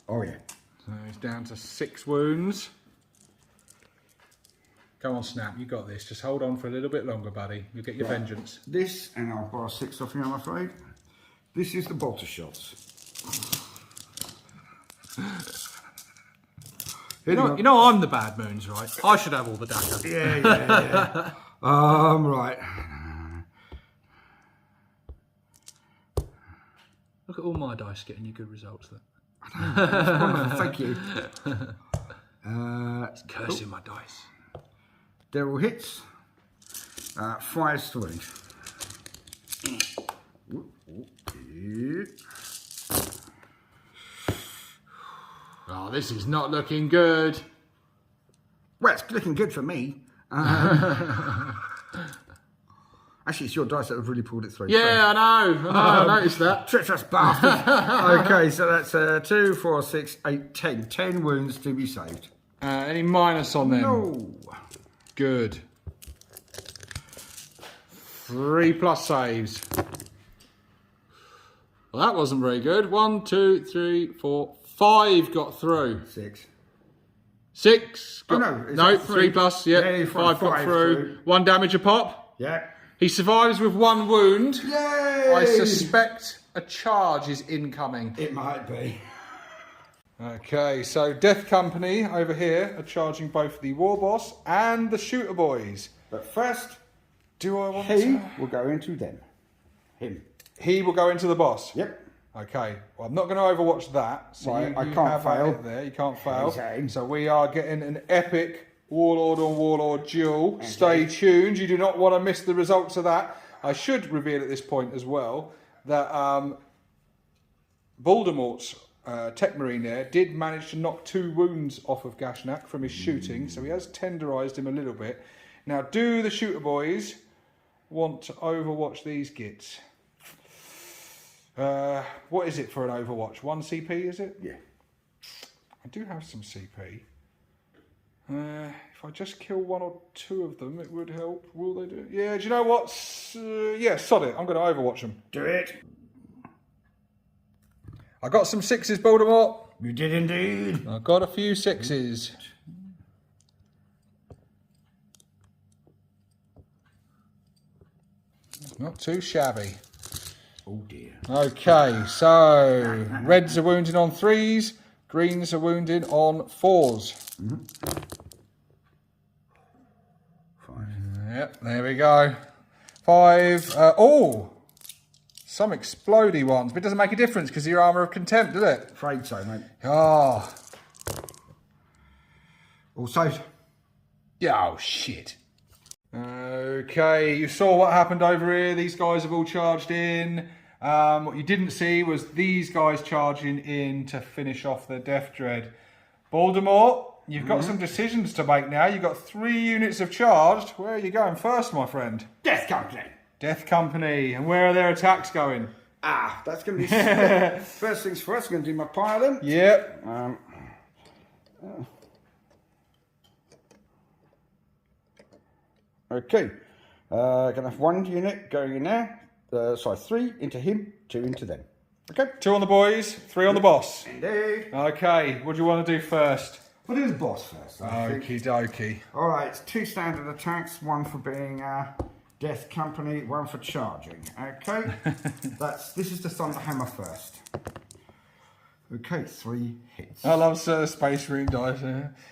Oh yeah. So he's down to 6 wounds. Come on, Snap, you got this. Just hold on for a little bit longer, buddy. You'll get your vengeance. This, and I'll borrow 6 off you, I'm afraid. This is the bolter shots. You know I'm the Bad Moons, right? I should have all the dagger. Yeah. Right. Look at all my dice getting you good results there. Wonderful, thank you. It's cursing my dice. Daryl hits. 5's to wound. Oh, this is not looking good. Well, it's looking good for me. Actually, it's your dice that have really pulled it through. Yeah, I know. I noticed that. Treacherous bastard. Okay, so that's 2, 4, 6, 8, 10. 10 wounds to be saved. Any minus on them? No. Good. 3 plus saves. Well, that wasn't very good. 1, 2, 3, 4, 5 got through. 6. 6. Oh, Got, no, is no, it 3 plus. Yeah, Yeah, 5 got five through. through. 1 damage a pop. Yeah. He survives with 1 wound. Yay! I suspect a charge is incoming. It might be. Okay, so Death Company over here are charging both the War Boss and the Shooter Boys. But first, Do I want he to? will go into them. Him. He will go into the boss. Yep. Okay, well, I'm not going to overwatch that. So Right, you I can't have fail. it there. You can't fail. Okay. So we are getting an epic Warlord on Warlord duel. Stay tuned. You do not want to miss the results of that. I should reveal at this point as well that Baldermort's Tech Marine there did manage to knock 2 wounds off of Gashnak from his shooting, so he has tenderised him a little bit. Now, do the Shooter Boys want to overwatch these gits? What is it for an overwatch? 1 CP, is it? Yeah. I do have some CP. If I just kill 1 or 2 of them, it would help. Will they do it? Yeah, do you know what? Yeah, sod it. I'm going to overwatch them. Do it. I got some 6s, Baldermort. You did indeed. I got a few 6s. Not too shabby. Oh dear. Okay, so reds are wounding on 3s, greens are wounding on 4s. 5. Yep, there we go. 5. Oh, some explodey ones, but it doesn't make a difference because of your armour of contempt, does it? Afraid so, mate. Oh. All saved. Yeah, oh, shit. Okay, you saw what happened over here. These guys have all charged in. What you didn't see was these guys charging in to finish off the Death Dread. Baldermort, you've got some decisions to make now. You've got 3 units of charged. Where are you going first, my friend? Death Company. Death Company. And where are their attacks going? Ah, that's going to be... First things first, I'm going to do my piling. Yep. Okay. Going to have 1 unit going in there. Sorry, 3 into him, 2 into them. Okay. 2 on the boys, 3 on the boss. Indeed. Okay, what do you want to do first? We'll do the boss first. Okie dokie. All right, it's 2 standard attacks, 1 for being Death Company, 1 for charging. Okay. This is the Thunderhammer first. Okay, 3 hits. I love Space Marine dice.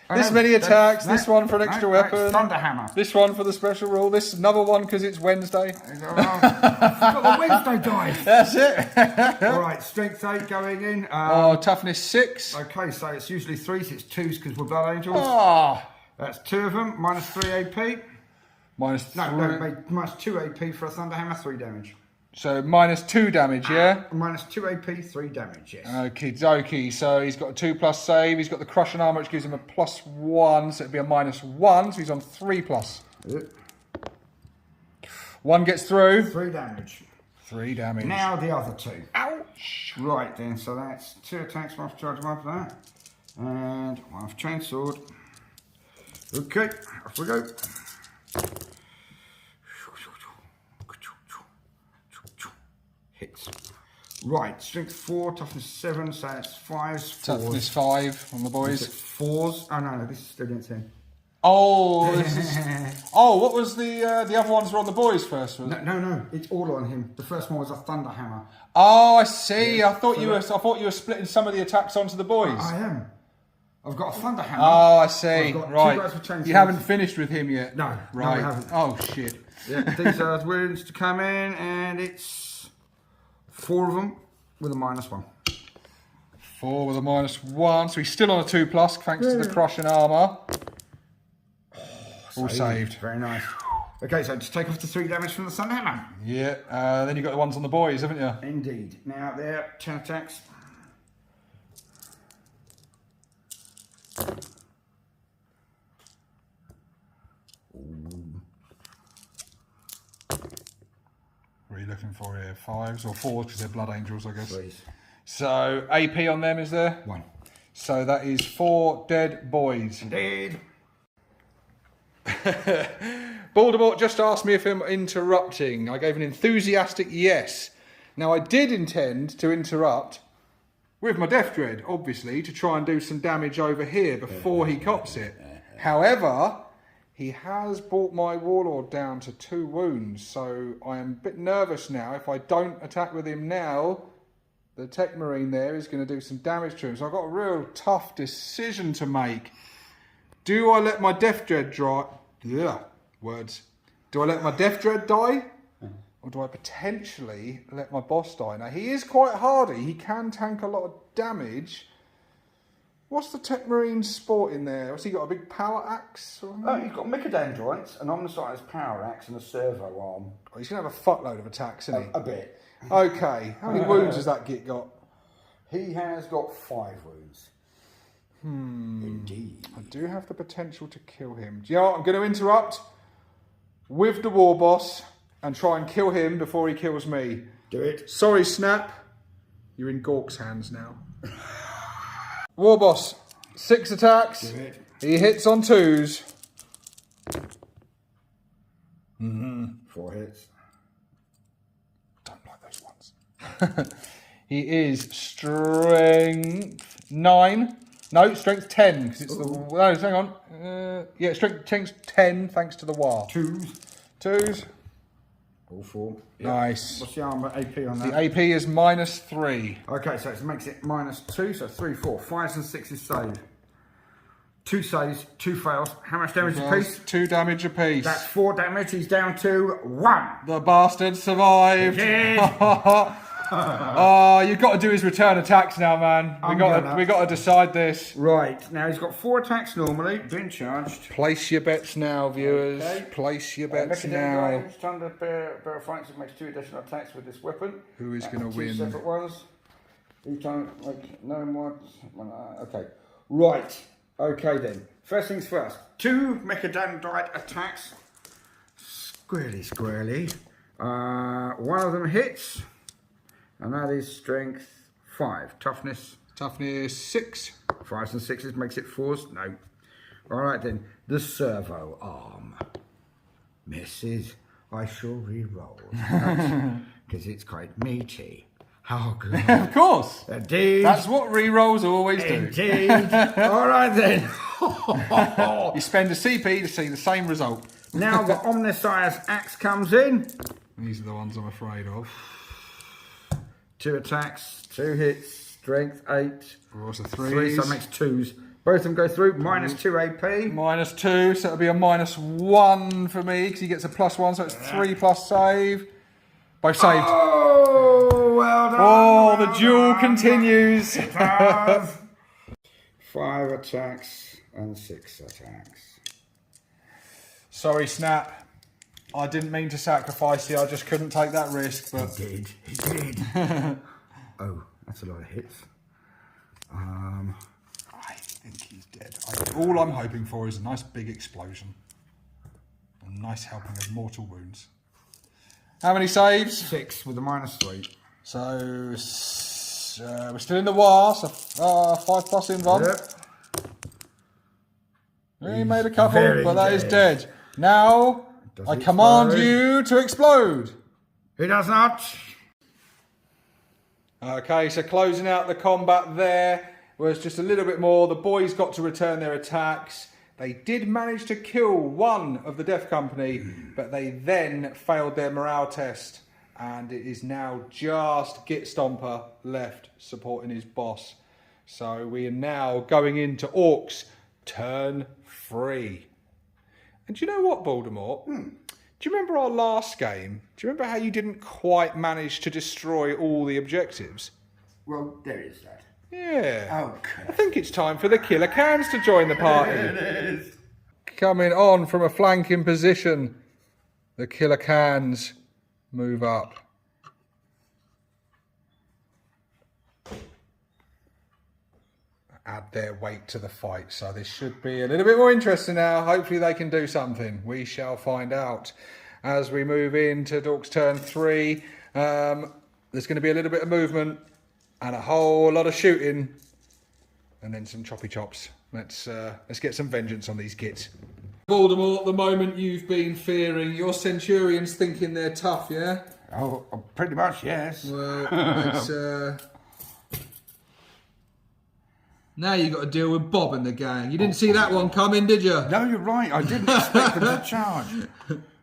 This many attacks, this one for an extra weapon. Thunderhammer. This one for the special rule. This another one because it's Wednesday. I've got the Wednesday dice. That's it. All right, strength 8 going in. Toughness 6. Okay, so it's usually 3s, it's 2s because we're Blood Angels. Ah. That's 2 of them, minus 3 AP. Minus 3. No, minus 2 AP for a Thunderhammer, 3 damage. So minus 2 damage, yeah? Minus 2 AP, 3 damage, yes. Okie dokie. So he's got a 2+ save. He's got the crushing armor, which gives him a +1. So it'd be a -1. So he's on 3+. 1 gets through. 3 damage. 3 damage. Now the other 2. Ouch. Right then, so that's 2 attacks, 1 for charge, 1 for that. And 1 for chainsword. Okay, off we go. Hits. Right, strength 4, toughness 7, so it's 5s, 4s. Toughness 5 on the boys. 4s. Oh no, this is still against him. Oh, this is. Oh, what was the other ones were on the boys first? Was it? No, it's all on him. The first one was a Thunderhammer. Oh, I see. Yeah, I thought you were splitting some of the attacks onto the boys. I am. I've got a Thunderhammer. Oh, I see. I've got 2 Right. guys with chainswords. You haven't finished with him yet. No, right. no, I haven't. Oh shit. Yeah, these are the wounds to come in, and it's 4 of them with a -1. 4 with a -1, so he's still on a 2+, thanks to the crushing armour. All saved. Very nice. Okay, so just take off the 3 damage from the Thunderhammer. Yeah, then you've got the ones on the boys, haven't you? Indeed. Now there, 10 attacks. What are you looking for here? 5s or 4s, because they're Blood Angels, I guess. 3s. So, AP on them, is there? 1. So that is 4 dead boys. Indeed. Baldermort just asked me if I'm interrupting. I gave an enthusiastic yes. Now, I did intend to interrupt with my Death Dread, obviously, to try and do some damage over here before he cops it. However, he has brought my Warlord down to 2 wounds, so I am a bit nervous now. If I don't attack with him now, the Tech Marine there is going to do some damage to him. So I've got a real tough decision to make. Do I let my Death Dread dry? Yeah, words. Do I let my Death Dread die? Or do I potentially let my boss die? Now, he is quite hardy. He can tank a lot of damage. What's the Tech Marine sport in there? Has he got a big power axe? Oh, you've got Mechadendrites, an omnisized power axe, and a servo arm. Oh, he's going to have a fuckload of attacks, isn't he? A bit. Okay. How many wounds has that git got? He has got 5 wounds. Indeed. I do have the potential to kill him. Do you know what? I'm going to interrupt with the war boss and try and kill him before he kills me. Do it. Sorry, Snap. You're in Gork's hands now. War boss, 6 attacks. Do it. He hits on 2s. 4 hits. Don't like those ones. He is strength 9. No, strength 10 because it's the. No, hang on. Yeah, strength 10 thanks to the Waaaaaaaaaaaaaaagghh. 2s. 2s. All 4. Yep. Nice. What's the armor AP on The that? AP is -3. Okay, so it makes it -2, so 3, 4. 5s and 6s save. 2 saves, 2 fails. How much damage apiece? 2 damage apiece. That's 4 damage. He's down to 1. The bastard survived. He did. Oh, you've got to do his return attacks now, man. We got to decide this. Right, now he's got 4 attacks normally, been charged. Place your bets now, viewers. Okay. Place your bets now. Each time the bear of flanks, it makes 2 additional attacks with this weapon. Who is going to 2 win? separate ones. Each time, like, no more. Okay. Right. Okay then. First things first. 2 Mechadendrite attacks. Squirrely. One of them hits. And that is strength 5. Toughness. Toughness 6. 5s and 6s makes it 4s. No. Alright then. The servo arm. Misses. I shall re-roll. Because it's quite meaty. How good. Of course. Indeed. That's what re-rolls always do. Indeed. Alright then. You spend a CP to see the same result. Now the Omnissiah's axe comes in. These are the ones I'm afraid of. 2 attacks, 2 hits, strength 8. What's the 3, 3s? so that makes 2s. Both of them go through, -2 AP. -2, so it'll be a -1 for me because he gets a +1, so it's 3 plus save. Both saved. Oh, well done. Oh, the duel continues. It does. 5 attacks and 6 attacks. Sorry, Snap. I didn't mean to sacrifice you. I just couldn't take that risk. But He did. Oh, that's a lot of hits. I think he's dead. All I'm hoping for is a nice big explosion. A nice helping of mortal wounds. How many saves? 6 with a -3. So we're still in the war. So 5 plus in one. Yep. He made a couple, very but that is dead. dead. Now Does I he command explode? you to explode. He does not. Okay, so closing out the combat there was just a little bit more. The boys got to return their attacks. They did manage to kill one of the Death Company, but they then failed their morale test. And it is now just Git Stomper left supporting his boss. So we are now going into Orks turn 3. And do you know what, Baldermort? Do you remember our last game? Do you remember how you didn't quite manage to destroy all the objectives? Well, there is that. Yeah. Okay. I think it's time for the Killer Cans to join the party. It is. Coming on from a flanking position, the Killer Cans move up. Add their weight to the fight, so this should be a little bit more interesting now. Hopefully they can do something. We shall find out as we move into Orks turn 3. There's going to be a little bit of movement and a whole lot of shooting, and then some choppy chops. Let's get some vengeance on these gits. Baldermort, the moment you've been fearing, your Centurions thinking they're tough, yeah? Oh, pretty much, yes. Well, it's now you've got to deal with Bob and the gang. You didn't see that one coming, did you? No, you're right. I didn't expect them to charge.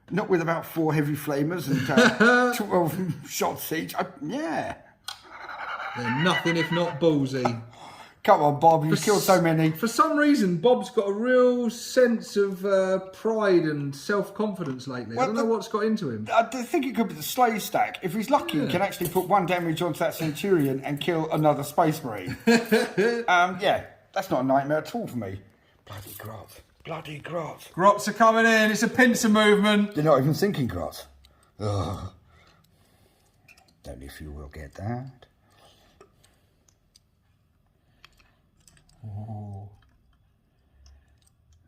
Not with about 4 heavy flamers and 12 shots each. Yeah. They're nothing if not ballsy. Come on, Bob. You've killed so many. For some reason, Bob's got a real sense of pride and self-confidence lately. I don't know what's got into him. I think it could be the slay stack. If he's lucky, he can actually put 1 damage onto that Centurion and kill another Space Marine. Yeah, that's not a nightmare at all for me. Bloody grot. Bloody grot. Grots are coming in. It's a pincer movement. You're not even thinking grot. Ugh. Don't know if you will get that. Oh.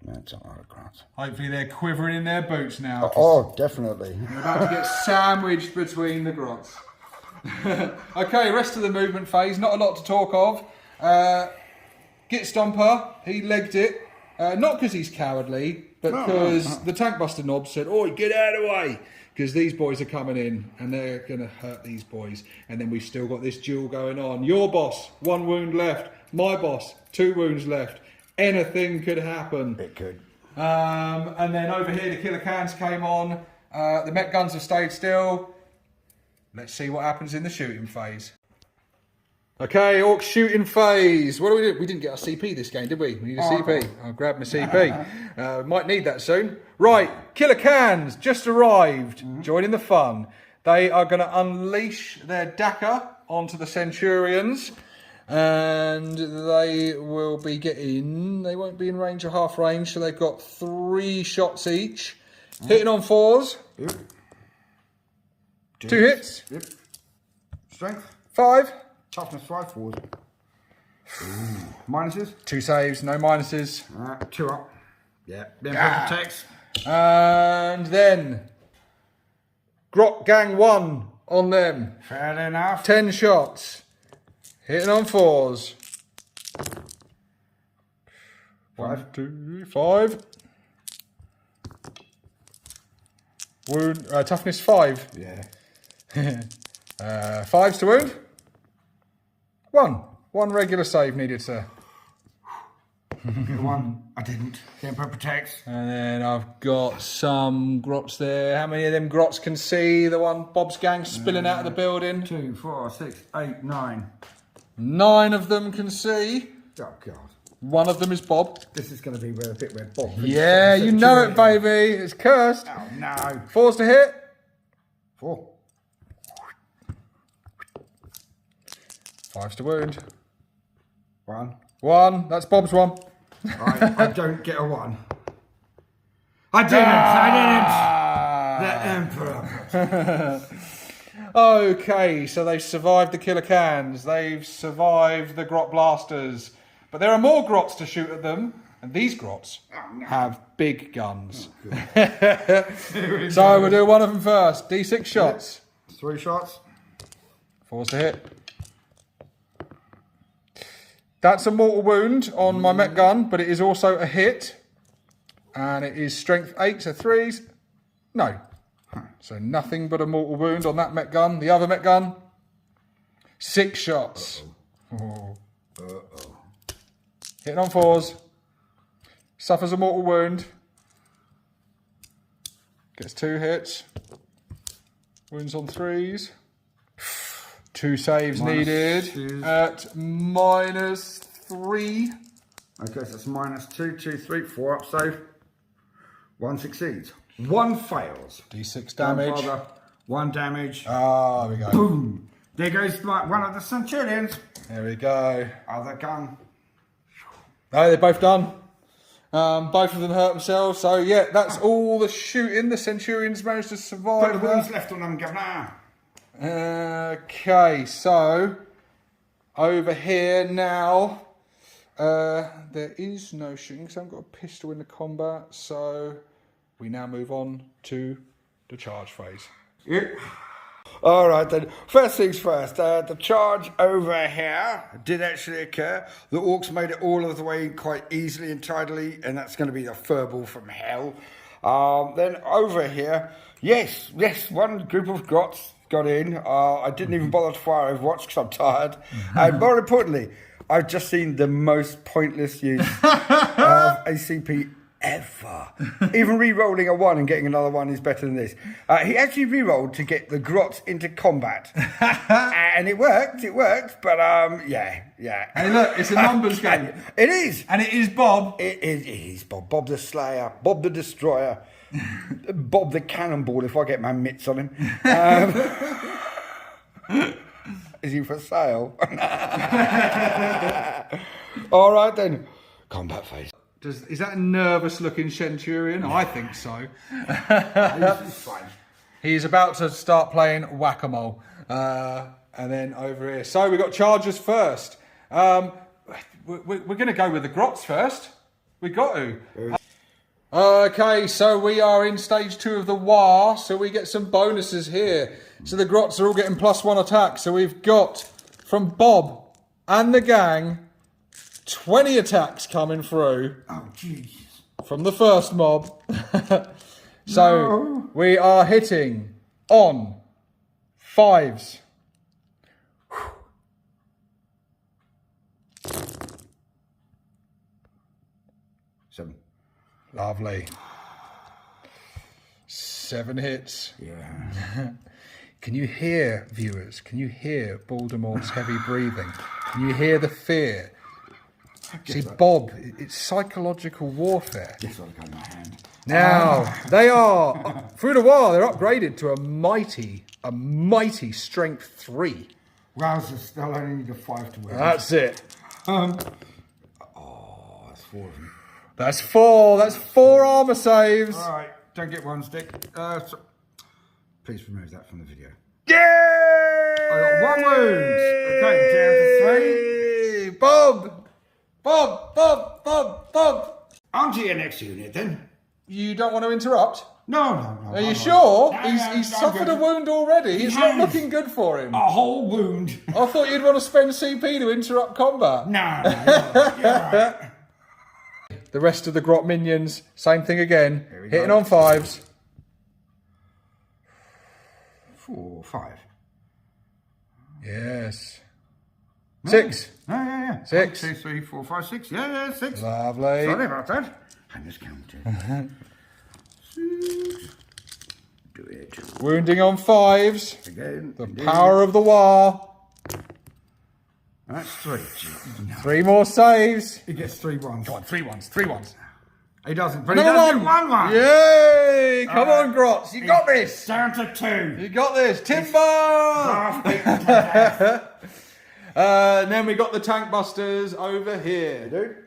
That's a lot of grot. Hopefully they're quivering in their boots now. Oh, definitely. They're about to get sandwiched between the grots. Okay, rest of the movement phase. Not a lot to talk of. Git Stomper, he legged it. Not because he's cowardly, but because the tank buster knob said, "Oi, get out of the way," because these boys are coming in and they're going to hurt these boys. And then we've still got this duel going on. Your boss, 1 wound left. My boss, 2 wounds left. Anything could happen. It could. And then over here, the Killer Cans came on. The Met guns have stayed still. Let's see what happens in the shooting phase. Okay, Orcs shooting phase. What do we do? We didn't get our CP this game, did we? We need a CP. I'll grab my CP. Might need that soon. Right, Killer Cans just arrived, joining the fun. They are going to unleash their Dakka onto the Centurions. And they will be getting... They won't be in range or half range, so they've got 3 shots each. Hitting on 4s. Yep. 2 hits. Yep. Strength. 5. Toughness 5 forward. Minuses. 2 saves, no minuses. 2 up. Yeah. Then protects. And then Grot Gang 1 on them. Fair enough. 10 shots. Hitting on 4s. 1, 2, 5. Wound, toughness 5. Yeah. 5s to wound. 1 regular save needed, sir. One. I didn't. Then protects. And then I've got some grots there. How many of them grots can see the one Bob's gang spilling out of the building? 2, 4, 6, 8, 9. 9 of them can see. Oh God. 1 of them is Bob. This is going to be a bit where Bob. Yeah, you know it, baby. It's cursed. Oh no. 4s to hit. 4. 5s to wound. 1. 1. That's Bob's one. I don't get a 1. I didn't. The Emperor. Okay, so they've survived the Killer Cans. They've survived the Grot Blasters. But there are more grots to shoot at them. And these grots have big guns. So we'll do one of them first. D6 shots. 3 shots. 4s to hit. That's a mortal wound on my Met gun, but it is also a hit. And it is strength 8, so 3s. No. So nothing but a mortal wound on that Met gun. The other Met gun, 6 shots. Hitting on 4s. Suffers a mortal wound. Gets 2 hits. Wounds on 3s. 2 saves needed at -3. Okay, so it's -2, 2, 3, 4 up save. 1 succeeds. 1 fails. D6 damage. 1 damage. Ah, there we go. Boom. There goes one of the Centurions. There we go. Other gun. Oh, they're both done. Both of them hurt themselves. So, yeah, that's all the shooting. The Centurions managed to survive. Put the wounds left on them, Governor. Okay, so over here now, there is no shooting because I haven't got a pistol in the combat. So we now move on to the charge phase. Yeah. All right then. First things first. The charge over here did actually occur. The Orcs made it all of the way quite easily and tidily, and that's going to be the furball from hell. Then over here, yes, one group of grots got in. I didn't even bother to fire Overwatch because I'm tired. And more importantly, I've just seen the most pointless use of ACP ever. Even re-rolling a 1 and getting another 1 is better than this. He actually re-rolled to get the grots into combat. And it worked, but yeah. Hey look, it's a numbers game. It is. And it is Bob. It is Bob. Bob the Slayer, Bob the Destroyer, Bob the Cannonball if I get my mitts on him. Is he for sale? All right then. Combat phase. Is that a nervous looking Centurion? I think so. It's fine. He's about to start playing whack-a-mole. And then over here. So we've got chargers first. We're going to go with the grots first. We got to. Okay, so we are in stage 2 of the Waaaaaaaaaaaaaaaagghh, so we get some bonuses here. So the grots are all getting +1 attack. So we've got, from Bob and the gang, 20 attacks coming through. Oh, jeez. From the first mob. So we are hitting on 5s. 7. Lovely. 7 hits. Yeah. Can you hear, viewers? Can you hear Baldermort's heavy breathing? Can you hear the fear? See, Bob, it's psychological warfare. Guess what I got in my hand? Now, they are, through the while, they're upgraded to a mighty strength 3. Wowzers, they'll only need a 5 to win. That's it. Oh, that's 4 of them. That's 4. That's 4 armor saves. All right, don't get one stick. Please remove that from the video. Yay! I got 1 wound. Okay, down to 3. Bob! On to your next unit then. You don't want to interrupt? No. Are you sure? No, He's no, suffered a wound already. It's not looking good for him. A whole wound. I thought you'd want to spend CP to interrupt combat. No. You're right. The rest of the Grot minions, same thing again. Here we Hitting go. on 5s. 4, 5. Yes. 6. Yeah. 6. 1, 2, 3, 4, 5, 6. Yeah, 6. Lovely. Sorry about that. I miscounted. 6. Do it. Wounding on 5s. Again. The power of the Waaaaaaaaaaaaaaaaagghh. That's 3. 3 more saves. He gets 3 ones. Come on, 3 ones. 3 ones. He doesn't, but he Another does one. get 1 one. Yay! Come on, Grots. You got this. Down to 2. You got this. Timber! Half beaten to death. And then we got the tank busters over here. Dude.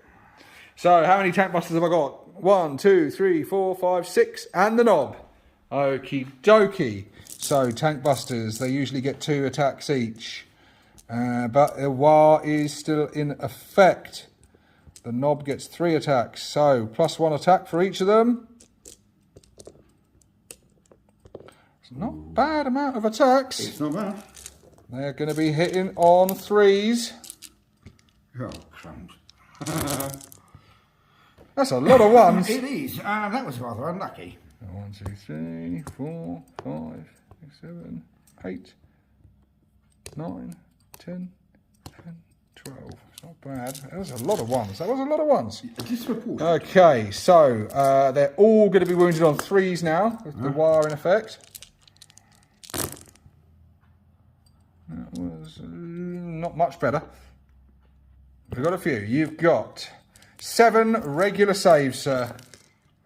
So how many tank busters have I got? 1, 2, 3, 4, 5, 6, and the knob. Okie dokie. So tank busters, they usually get 2 attacks each. But the Waaaaaaaaaaaaaaaaagghh is still in effect. The knob gets 3 attacks. So +1 attack for each of them. It's not a bad amount of attacks. It's not bad. They're going to be hitting on 3s. Oh, crumbs. That's a lot of ones. It is. That was rather unlucky. 1, 2, 3, 4, 5, 6, 7, 8, 9, 10, 11, 12. It's not bad. That was a lot of ones. Disproportionate. Okay, so they're all going to be wounded on 3s now, with the Waaaaaaaaaaaaaaagghh in effect. That was not much better. We've got a few. You've got 7 regular saves, sir.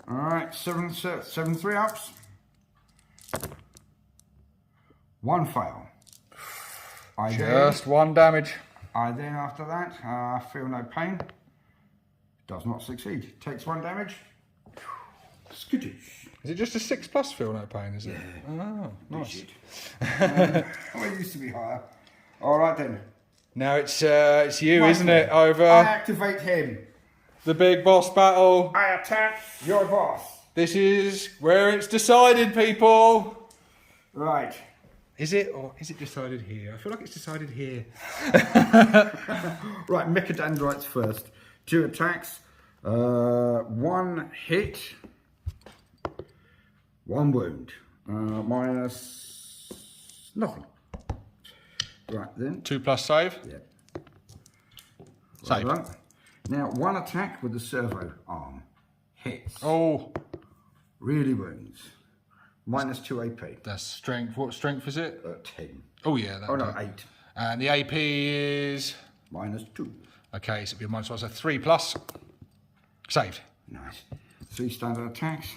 All right, 7 3-ups. 1 fail. Just 1 damage. I then, after that, feel no pain. Does not succeed. Takes 1 damage. Skittish. Is it just a 6+ feel no pain, is it? Oh, nice. Well, it used to be higher. All right then. Now it's you, My isn't turn. it? Over I activate him. the big boss battle. I attack your boss. This is where it's decided, people. Right. Is it, or is it decided here? I feel like it's decided here. Right, Mechadendrites first. 2 attacks. 1 hit. 1 wound. Minus nothing. Right then. 2+ save. Yeah. Save. Right. Now 1 attack with the servo arm. Hits. Oh, Really wounds. Minus 2 AP. that's strength. What strength is it? 10. Oh yeah. That Oh no, 8. And the AP is Minus 2. okay. So it'll be a -1, so 3+. Saved. Nice. 3 standard attacks.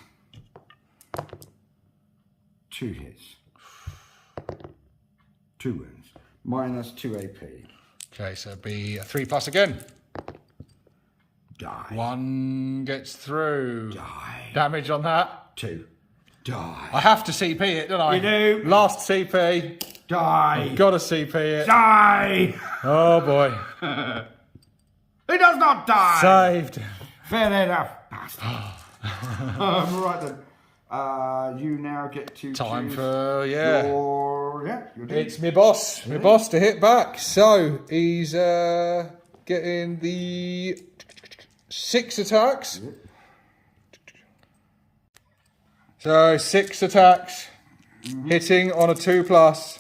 2 hits. 2 wounds. Minus 2 AP. Okay, so it'll be a 3+ again. Die. 1 gets through. Die. Damage on that. 2. Die. I have to CP it, don't I? You do. Last CP. Die. Got to CP it. Die. Oh boy. He does not die. Saved. Fair enough. Bastard. Right then. You now get to Time choose for, your deal. It's my boss. My boss to hit back. So he's getting the 6 attacks. So 6 attacks. Hitting on a 2+.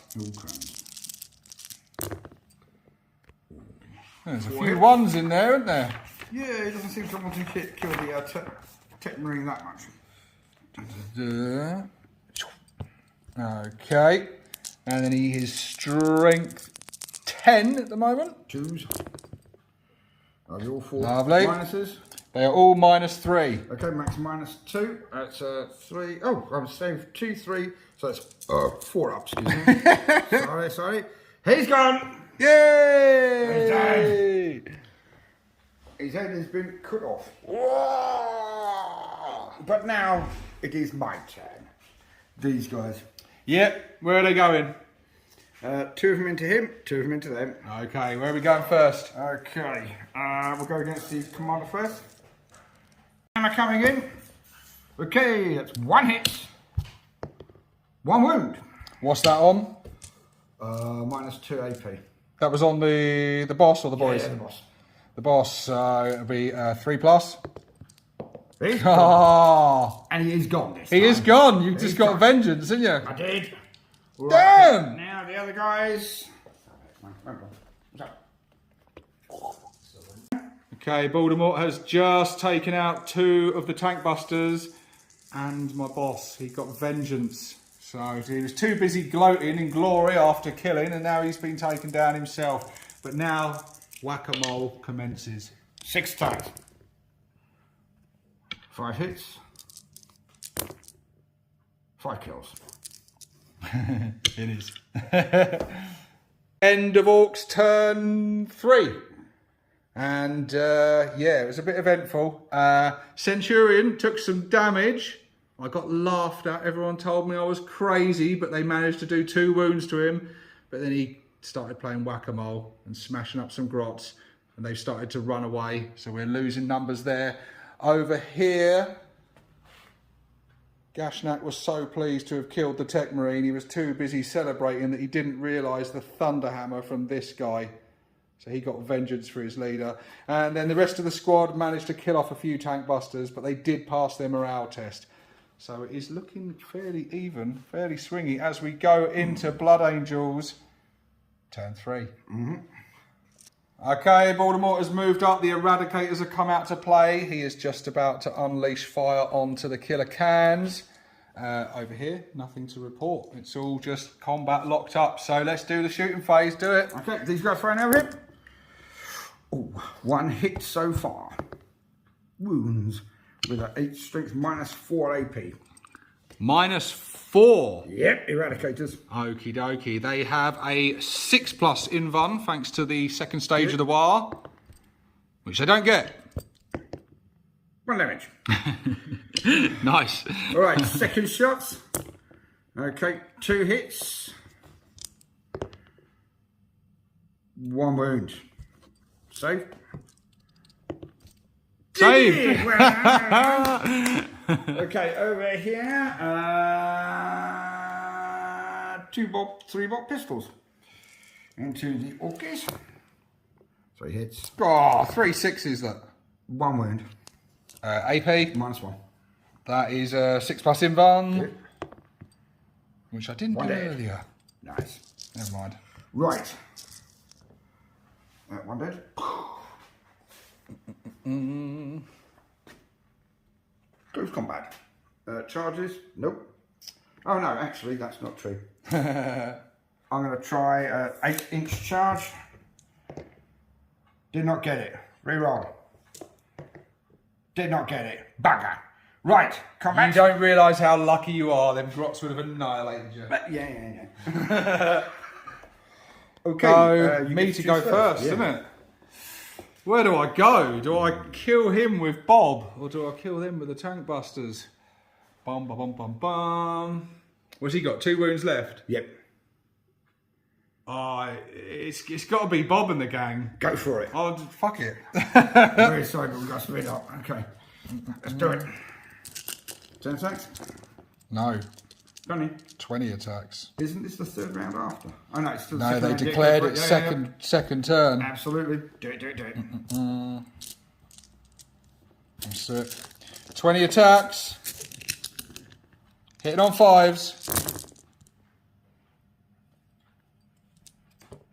There's a few 1s in there, isn't there? Yeah, he doesn't seem to want to kill the Tech Marine that much. Okay. And then he is strength 10 at the moment. 2s. Are they all 4 Lovely. minuses? They are all -3. Okay, max -2. That's 3. Oh, I'm saying 2, 3. So that's 4 up, excuse me. sorry. He's gone! Yay! He's dead. His head has been cut off. But now it is my turn. These guys. Yep, where are they going? 2 of them into him, 2 of them into them. Okay, where are we going first? Okay, we'll go against the commander first. Hammer coming in. Okay, that's 1 hit. 1 wound. What's that on? -2 AP. That was on the boss or the boys? Yeah, the boss. The boss, it'll be 3+. He's gone. Oh, And he is gone this he time. is gone. You've just got gone. vengeance, didn't you? I did. Right, Damn! now the other guys. Okay, Baldermort has just taken out 2 of the tank busters and my boss. He got vengeance. So he was too busy gloating in glory after killing, and now he's been taken down himself. But now whack-a-mole commences. 6 times. 5 hits. 5 kills. It is. End of Orcs turn 3. And yeah, it was a bit eventful. Centurion took some damage. I got laughed at. Everyone told me I was crazy, but they managed to do 2 wounds to him. But then he started playing whack-a-mole and smashing up some grots, and they've started to run away. So we're losing numbers there. Over here, Gashnak was so pleased to have killed the Tech Marine. He was too busy celebrating that he didn't realise the Thunderhammer from this guy. So he got vengeance for his leader. And then the rest of the squad managed to kill off a few tank busters, but they did pass their morale test. So it is looking fairly even, fairly swingy as we go into Blood Angels turn 3. Okay, Baldermort has moved up. The Eradicators have come out to play. He is just about to unleash fire onto the killer cans. Over here, nothing to report. It's all just combat locked up. So let's do the shooting phase. Do it. Okay, these guys thrown over here. Oh, 1 hit so far. Wounds with an 8 strength -4 AP. -4. Yep, Eradicators. Okie dokie. They have a 6+ invuln thanks to the second stage of the war, which they don't get. 1 damage. Nice. All right, second shots. Okay, 2 hits. 1 wound. Save. Saved. Okay, over here, 3 bolt pistols into the Orkies. 3 hits. Oh, 3 6s, look. 1 wound. AP. -1. That is a 6+ invuln, Yep. which I didn't do 1 dead. earlier. Nice. Never mind. Right. 1 dead. Close combat. Charges? Nope. Oh no, actually that's not true. I'm going to try 8-inch charge. Did not get it. Reroll. Did not get it. Bugger. Right, combat. You don't realise how lucky you are. Them grots would have annihilated you. Yeah. Okay. So, you me get to to go choose first, yeah. isn't it? Where do I go? Do I kill him with Bob, or do I kill them with the tank busters? Bum bum bum bum bum. What's he got? 2 wounds left. Yep. It's got to be Bob and the gang. Go for it. Oh, fuck it. Very sorry, but we've got to speed up. Okay. Let's do it. 10 attacks? No, Funny. 20 attacks. Isn't this the 3rd round after? Oh no, it's still the No, 2nd they round. Yeah, declared go it for yeah. second turn. Absolutely. Do it. That's it. 20 attacks. Hitting on 5s.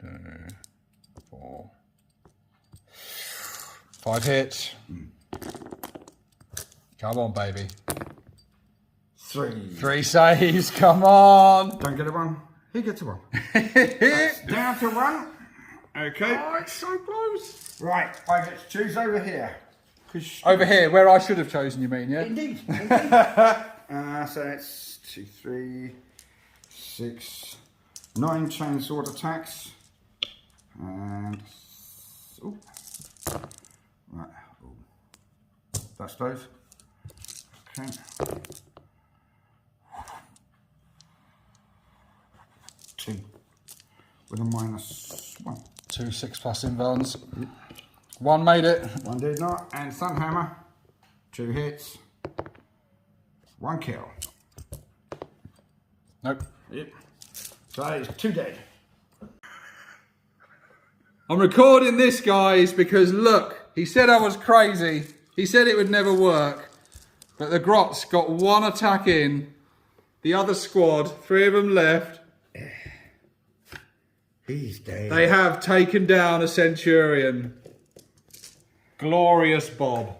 2, 4. 5 hits. Come on, baby. 3. 3 saves, come on. Don't get a 1. He gets a 1. That's down to 1. Okay. Oh, it's so close. Right, I get to choose over here. Over here, where I should have chosen, you mean, yeah? Indeed. So it's 2, 3, 6, 9 chain sword attacks. And... Ooh. Right. Ooh. That's those. Okay. 2. With a -1. 2 6+ invulns. 1 made it. 1 did not. And Sunhammer. 2 hits. 1 kill. Nope. Yep. So that is 2 dead. I'm recording this, guys, because look, he said I was crazy. He said it would never work. But the Grots got 1 attack in. The other squad, 3 of them left. He's dead. They have taken down a Centurion. Glorious Bob.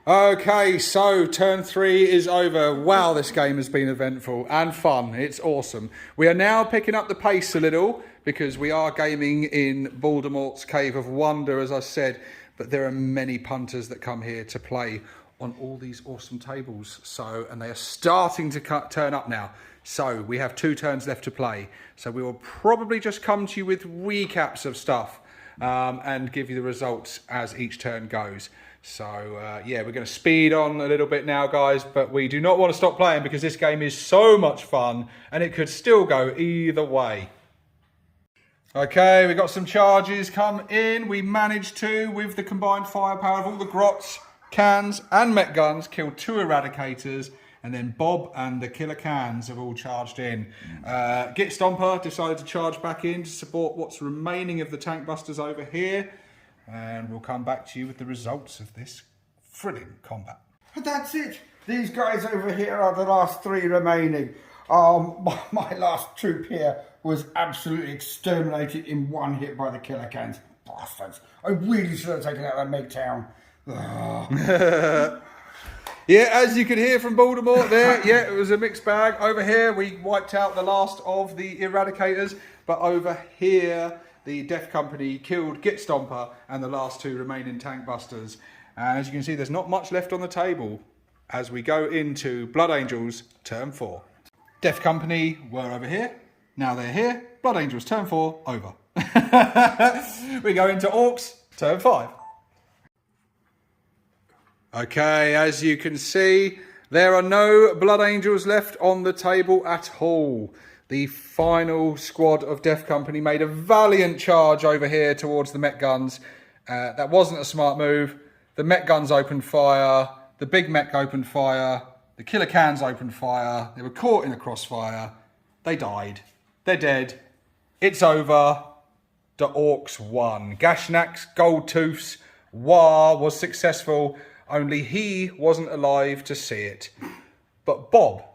Okay, so turn 3 is over. Wow, this game has been eventful and fun. It's awesome. We are now picking up the pace a little because we are gaming in Baldermort's Cave of Wonder, as I said. But there are many punters that come here to play on all these awesome tables. So, and they are starting to turn up now. So we have 2 turns left to play. So we will probably just come to you with recaps of stuff and give you the results as each turn goes. So yeah, we're going to speed on a little bit now, guys, but we do not want to stop playing because this game is so much fun and it could still go either way. Okay, we got some charges come in. We managed to, with the combined firepower of all the Grots, cans and mech guns, kill 2 eradicators, and then Bob and the killer cans have all charged in. Git Stomper decided to charge back in to support what's remaining of the tank busters over here. And we'll come back to you with the results of this thrilling combat. That's it. These guys over here are the last 3 remaining. My last troop here was absolutely exterminated in 1 hit by the killer cans. Bastards. I really should have taken out that Meg Town. Yeah, as you could hear from Baldermort there, yeah, it was a mixed bag. Over here, we wiped out the last of the eradicators, but over here, the Death Company killed Git Stomper and the last 2 remaining tank busters. And as you can see, there's not much left on the table as we go into Blood Angels turn 4. Death Company were over here, now they're here. Blood Angels turn 4, over. We go into Orks turn 5. Okay, as you can see, there are no Blood Angels left on the table at all. The final squad of Death Company made a valiant charge over here towards the mech guns. That wasn't a smart move. The mech guns opened fire. The big mech opened fire. The killer cans opened fire. They were caught in the crossfire. They died. They're dead. It's over. The Orks won. Gashnak's Gold Tooth's Waaaaaaaaaaaaaaaagghh was successful. Only he wasn't alive to see it. But Bob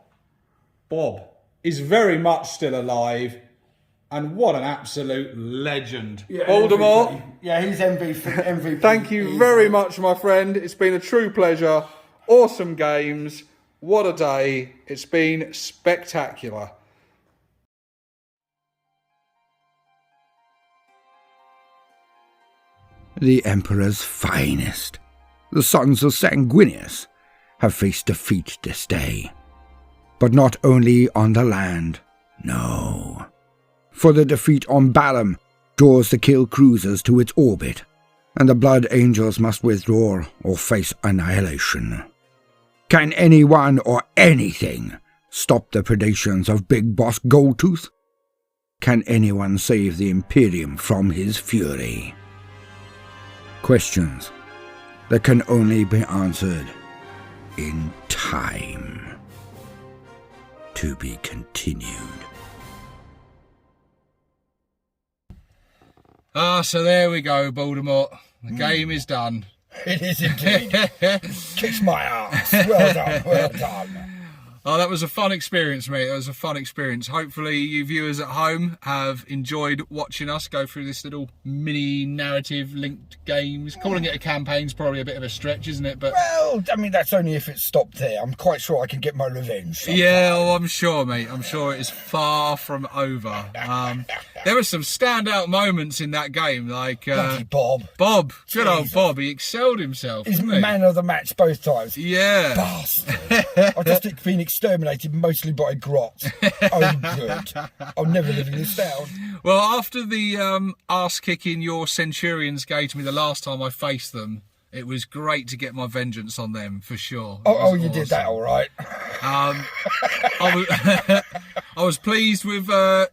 is very much still alive. And what an absolute legend. Yeah, Baldermort. MVP. Yeah, he's MVP. Thank you very much, my friend. It's been a true pleasure. Awesome games. What a day. It's been spectacular. The Emperor's finest, the sons of Sanguinius, have faced defeat this day. But not only on the land, no. For the defeat on Balam draws the kill cruisers to its orbit, and the Blood Angels must withdraw or face annihilation. Can anyone or anything stop the predations of Big Boss Goldtooth? Can anyone save the Imperium from his fury? Questions that can only be answered in time. To be continued. So there we go, Baldermort. The game is done. It is indeed. Kiss my ass. Well done, well done. Oh, that was a fun experience, mate. That was a fun experience. Hopefully you viewers at home have enjoyed watching us go through this little mini narrative linked games. Calling it a campaign's probably a bit of a stretch, isn't it? But well, I mean, that's only if it stopped there. I'm quite sure I can get my revenge sometime. Yeah, well, I'm sure, mate. I'm sure it is far from over. There were some standout moments in that game, like Bloody Bob. Bob, good old Jesus. Bob. He excelled himself. He's Didn't he? man of the match both times. Yeah. Bastard. I've just been exterminated mostly by grots. Oh, good. I'm never living this down. Well, after the arse kicking your Centurions gave to me the last time I faced them, it was great to get my vengeance on them, for sure. Oh, you did that all right. I was pleased with my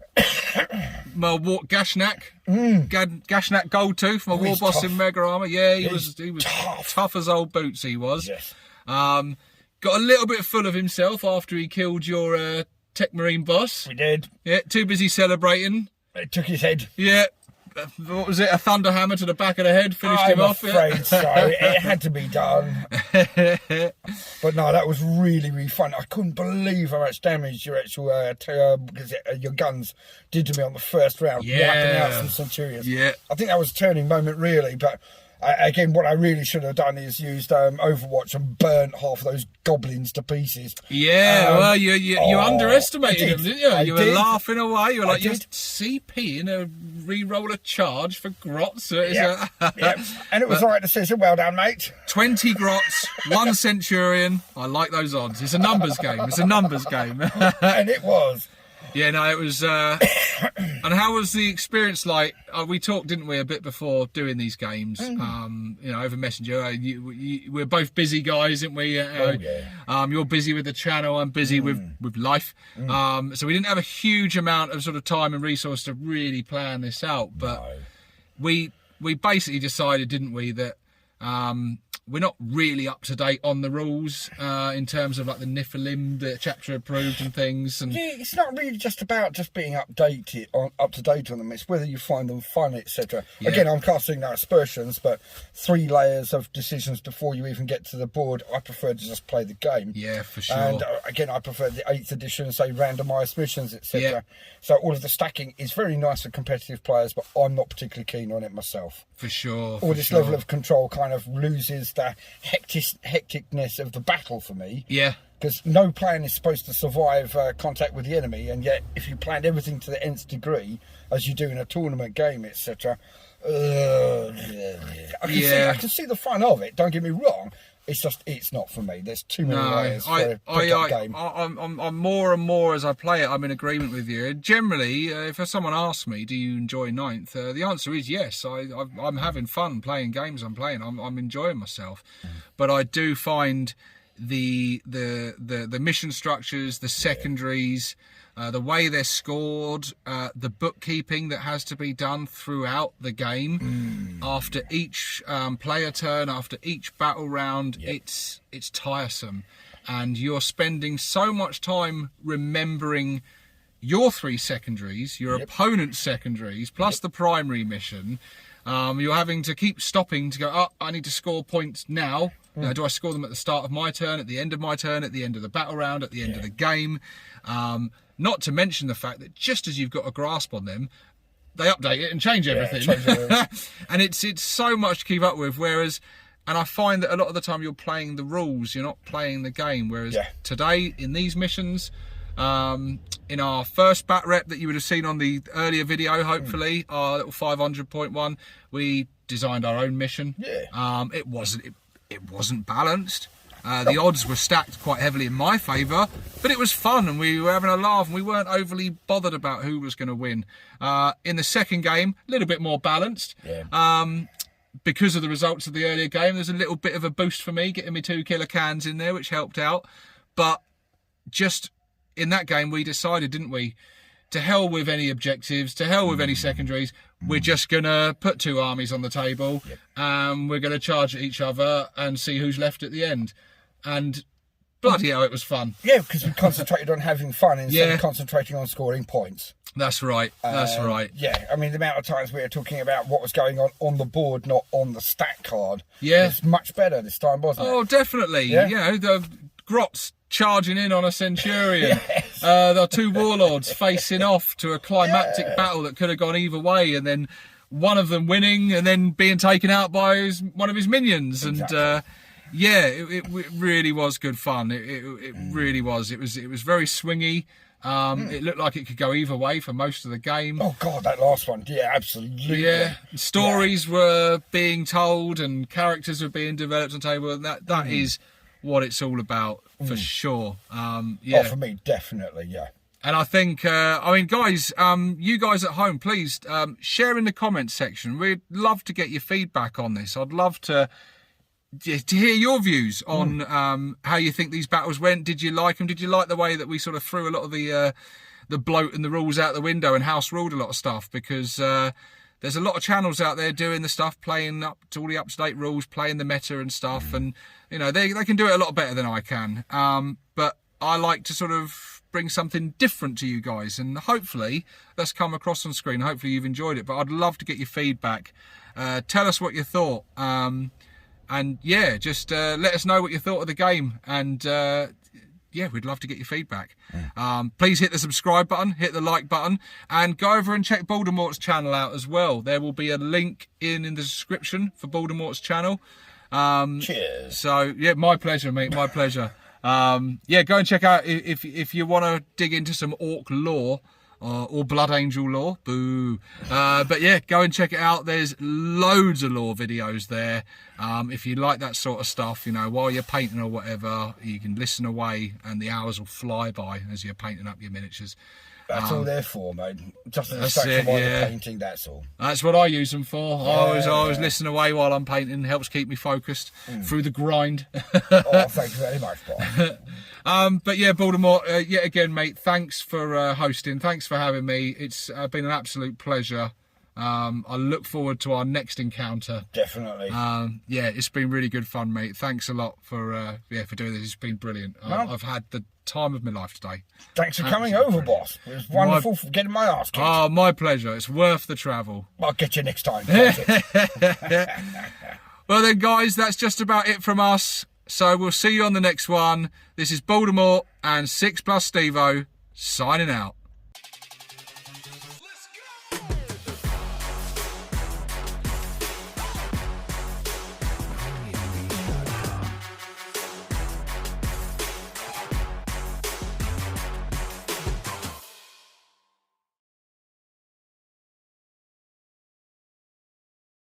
Gashnak. Gashnak Goldtooth, my war boss tough. in Mega Armor. Yeah, he He's was tough. tough as old boots, he was. Yes. Got a little bit full of himself after he killed your Tech Marine boss. We did. Yeah, too busy celebrating. It took his head. Yeah. What was it? A thunder hammer to the back of the head finished him off. I'm afraid so. It had to be done. But no, that was really, really fun. I couldn't believe how much damage your actual your guns did to me on the first round. Yeah. Wiping out some Centurions. Yeah. I think that was a turning moment, really. But again, what I really should have done is used Overwatch and burnt half of those goblins to pieces. Yeah, well, you underestimated him, didn't you? You were did. laughing away. You were like, you're did. CP in a re-roll a charge for grots. Yeah. And it was all right to say, so well done, mate. 20 grots, 1 Centurion. I like those odds. It's a numbers game. It's a numbers game. And it was. Yeah, no, it was... and how was the experience like? We talked, didn't we, a bit before doing these games, over Messenger. We're both busy guys, aren't we? You're busy with the channel, I'm busy with life. So we didn't have a huge amount of sort of time and resource to really plan this out. But we basically decided, didn't we, that... we're not really up to date on the rules in terms of like the Niflheim, the chapter approved and things. And Yeah, it's not really just about just being up to date on them. It's whether you find them fun, etc. Yeah. Again, I'm casting no aspersions, but 3 layers of decisions before you even get to the board. I prefer to just play the game. yeah, for sure. And again, I prefer the 8th edition, say randomised missions, etc. Yeah. So all of the stacking is very nice for competitive players, but I'm not particularly keen on it myself. For sure. All this level of control kind of loses the hecticness of the battle for me. Yeah. Because no plan is supposed to survive contact with the enemy, and yet if you planned everything to the nth degree, as you do in a tournament game, etc., I can see the fun of it. Don't get me wrong. It's just, it's not for me. There's too many layers for a pickup game. I'm more and more as I play it, I'm in agreement with you. Generally, if someone asks me, do you enjoy 9th? The answer is yes. I'm having fun playing games I'm playing. I'm enjoying myself. But I do find the mission structures, the secondaries, the way they're scored, the bookkeeping that has to be done throughout the game, after each player turn, after each battle round, it's tiresome, and you're spending so much time remembering your 3 secondaries, your opponent's secondaries, plus the primary mission. You're having to keep stopping to go, oh, I need to score points now. Do I score them at the start of my turn, at the end of my turn, at the end of the battle round, at the end of the game? Not to mention the fact that just as you've got a grasp on them, they update it and change everything. And it's so much to keep up with, whereas... And I find that a lot of the time you're playing the rules, you're not playing the game. Whereas today, in these missions... in our first bat rep that you would have seen on the earlier video, hopefully, our little 500.1, we designed our own mission. It wasn't balanced. The odds were stacked quite heavily in my favour, but it was fun and we were having a laugh and we weren't overly bothered about who was going to win. In the second game, a little bit more balanced. Because of the results of the earlier game, there's a little bit of a boost for me, getting me 2 killer cans in there, which helped out. But just in that game, we decided, didn't we, to hell with any objectives, to hell with any secondaries. We're just going to put 2 armies on the table and we're going to charge at each other and see who's left at the end. And bloody hell, it was fun. Yeah, because we concentrated on having fun instead of concentrating on scoring points. That's right. That's right. Yeah, I mean, the amount of times we were talking about what was going on the board, not on the stat card. Yeah. It's much better this time, wasn't it? Oh, definitely. Yeah. You know, the grots charging in on a Centurion. There are two warlords facing off to a climactic battle that could have gone either way, and then one of them winning and then being taken out by one of his minions. Exactly. And yeah, it really was good fun. It really was. It was very swingy. It looked like it could go either way for most of the game. Oh God, that last one, yeah, absolutely. Yeah, stories were being told and characters were being developed on the table, and that is what it's all about for sure. Yeah. Oh, for me, definitely, yeah. And I think, I mean, guys, you guys at home, please share in the comments section. We'd love to get your feedback on this. I'd love to hear your views on how you think these battles went. Did you like them? Did you like the way that we sort of threw a lot of the bloat and the rules out the window and house ruled a lot of stuff? Because there's a lot of channels out there doing the stuff, playing up to all the up-to-date rules, playing the meta and stuff, and you know they can do it a lot better than I can. But I like to sort of bring something different to you guys, and hopefully that's come across on screen. Hopefully you've enjoyed it. But I'd love to get your feedback. Tell us what you thought. And yeah, just let us know what you thought of the game, and yeah, we'd love to get your feedback. Please hit the subscribe button, hit the like button, and go over and check Baldermort's channel out as well. There will be a link in the description for Baldermort's channel. Cheers. So yeah, my pleasure, mate, my pleasure. Yeah, go and check out if you want to dig into some orc lore. Or Blood Angel lore, boo. But yeah, go and check it out. There's loads of lore videos there. If you like that sort of stuff, you know, while you're painting or whatever, you can listen away and the hours will fly by as you're painting up your miniatures. That's all they're for, mate. Just a distraction while you're painting, that's all. That's what I use them for. I always listen away while I'm painting. Helps keep me focused through the grind. Oh, thank you very much, Bob. But yeah, Baldermort, yet again, mate, thanks for hosting. Thanks for having me. It's been an absolute pleasure. I look forward to our next encounter. Definitely. Yeah, it's been really good fun, mate. Thanks a lot for doing this. It's been brilliant. I've had the time of my life today. Thanks for coming over, boss. It was wonderful for getting my ass kicked. Oh, my pleasure. It's worth the travel. I'll get you next time. Well then, guys, that's just about it from us. So we'll see you on the next one. This is Baldermort and 6+ Stevo signing out.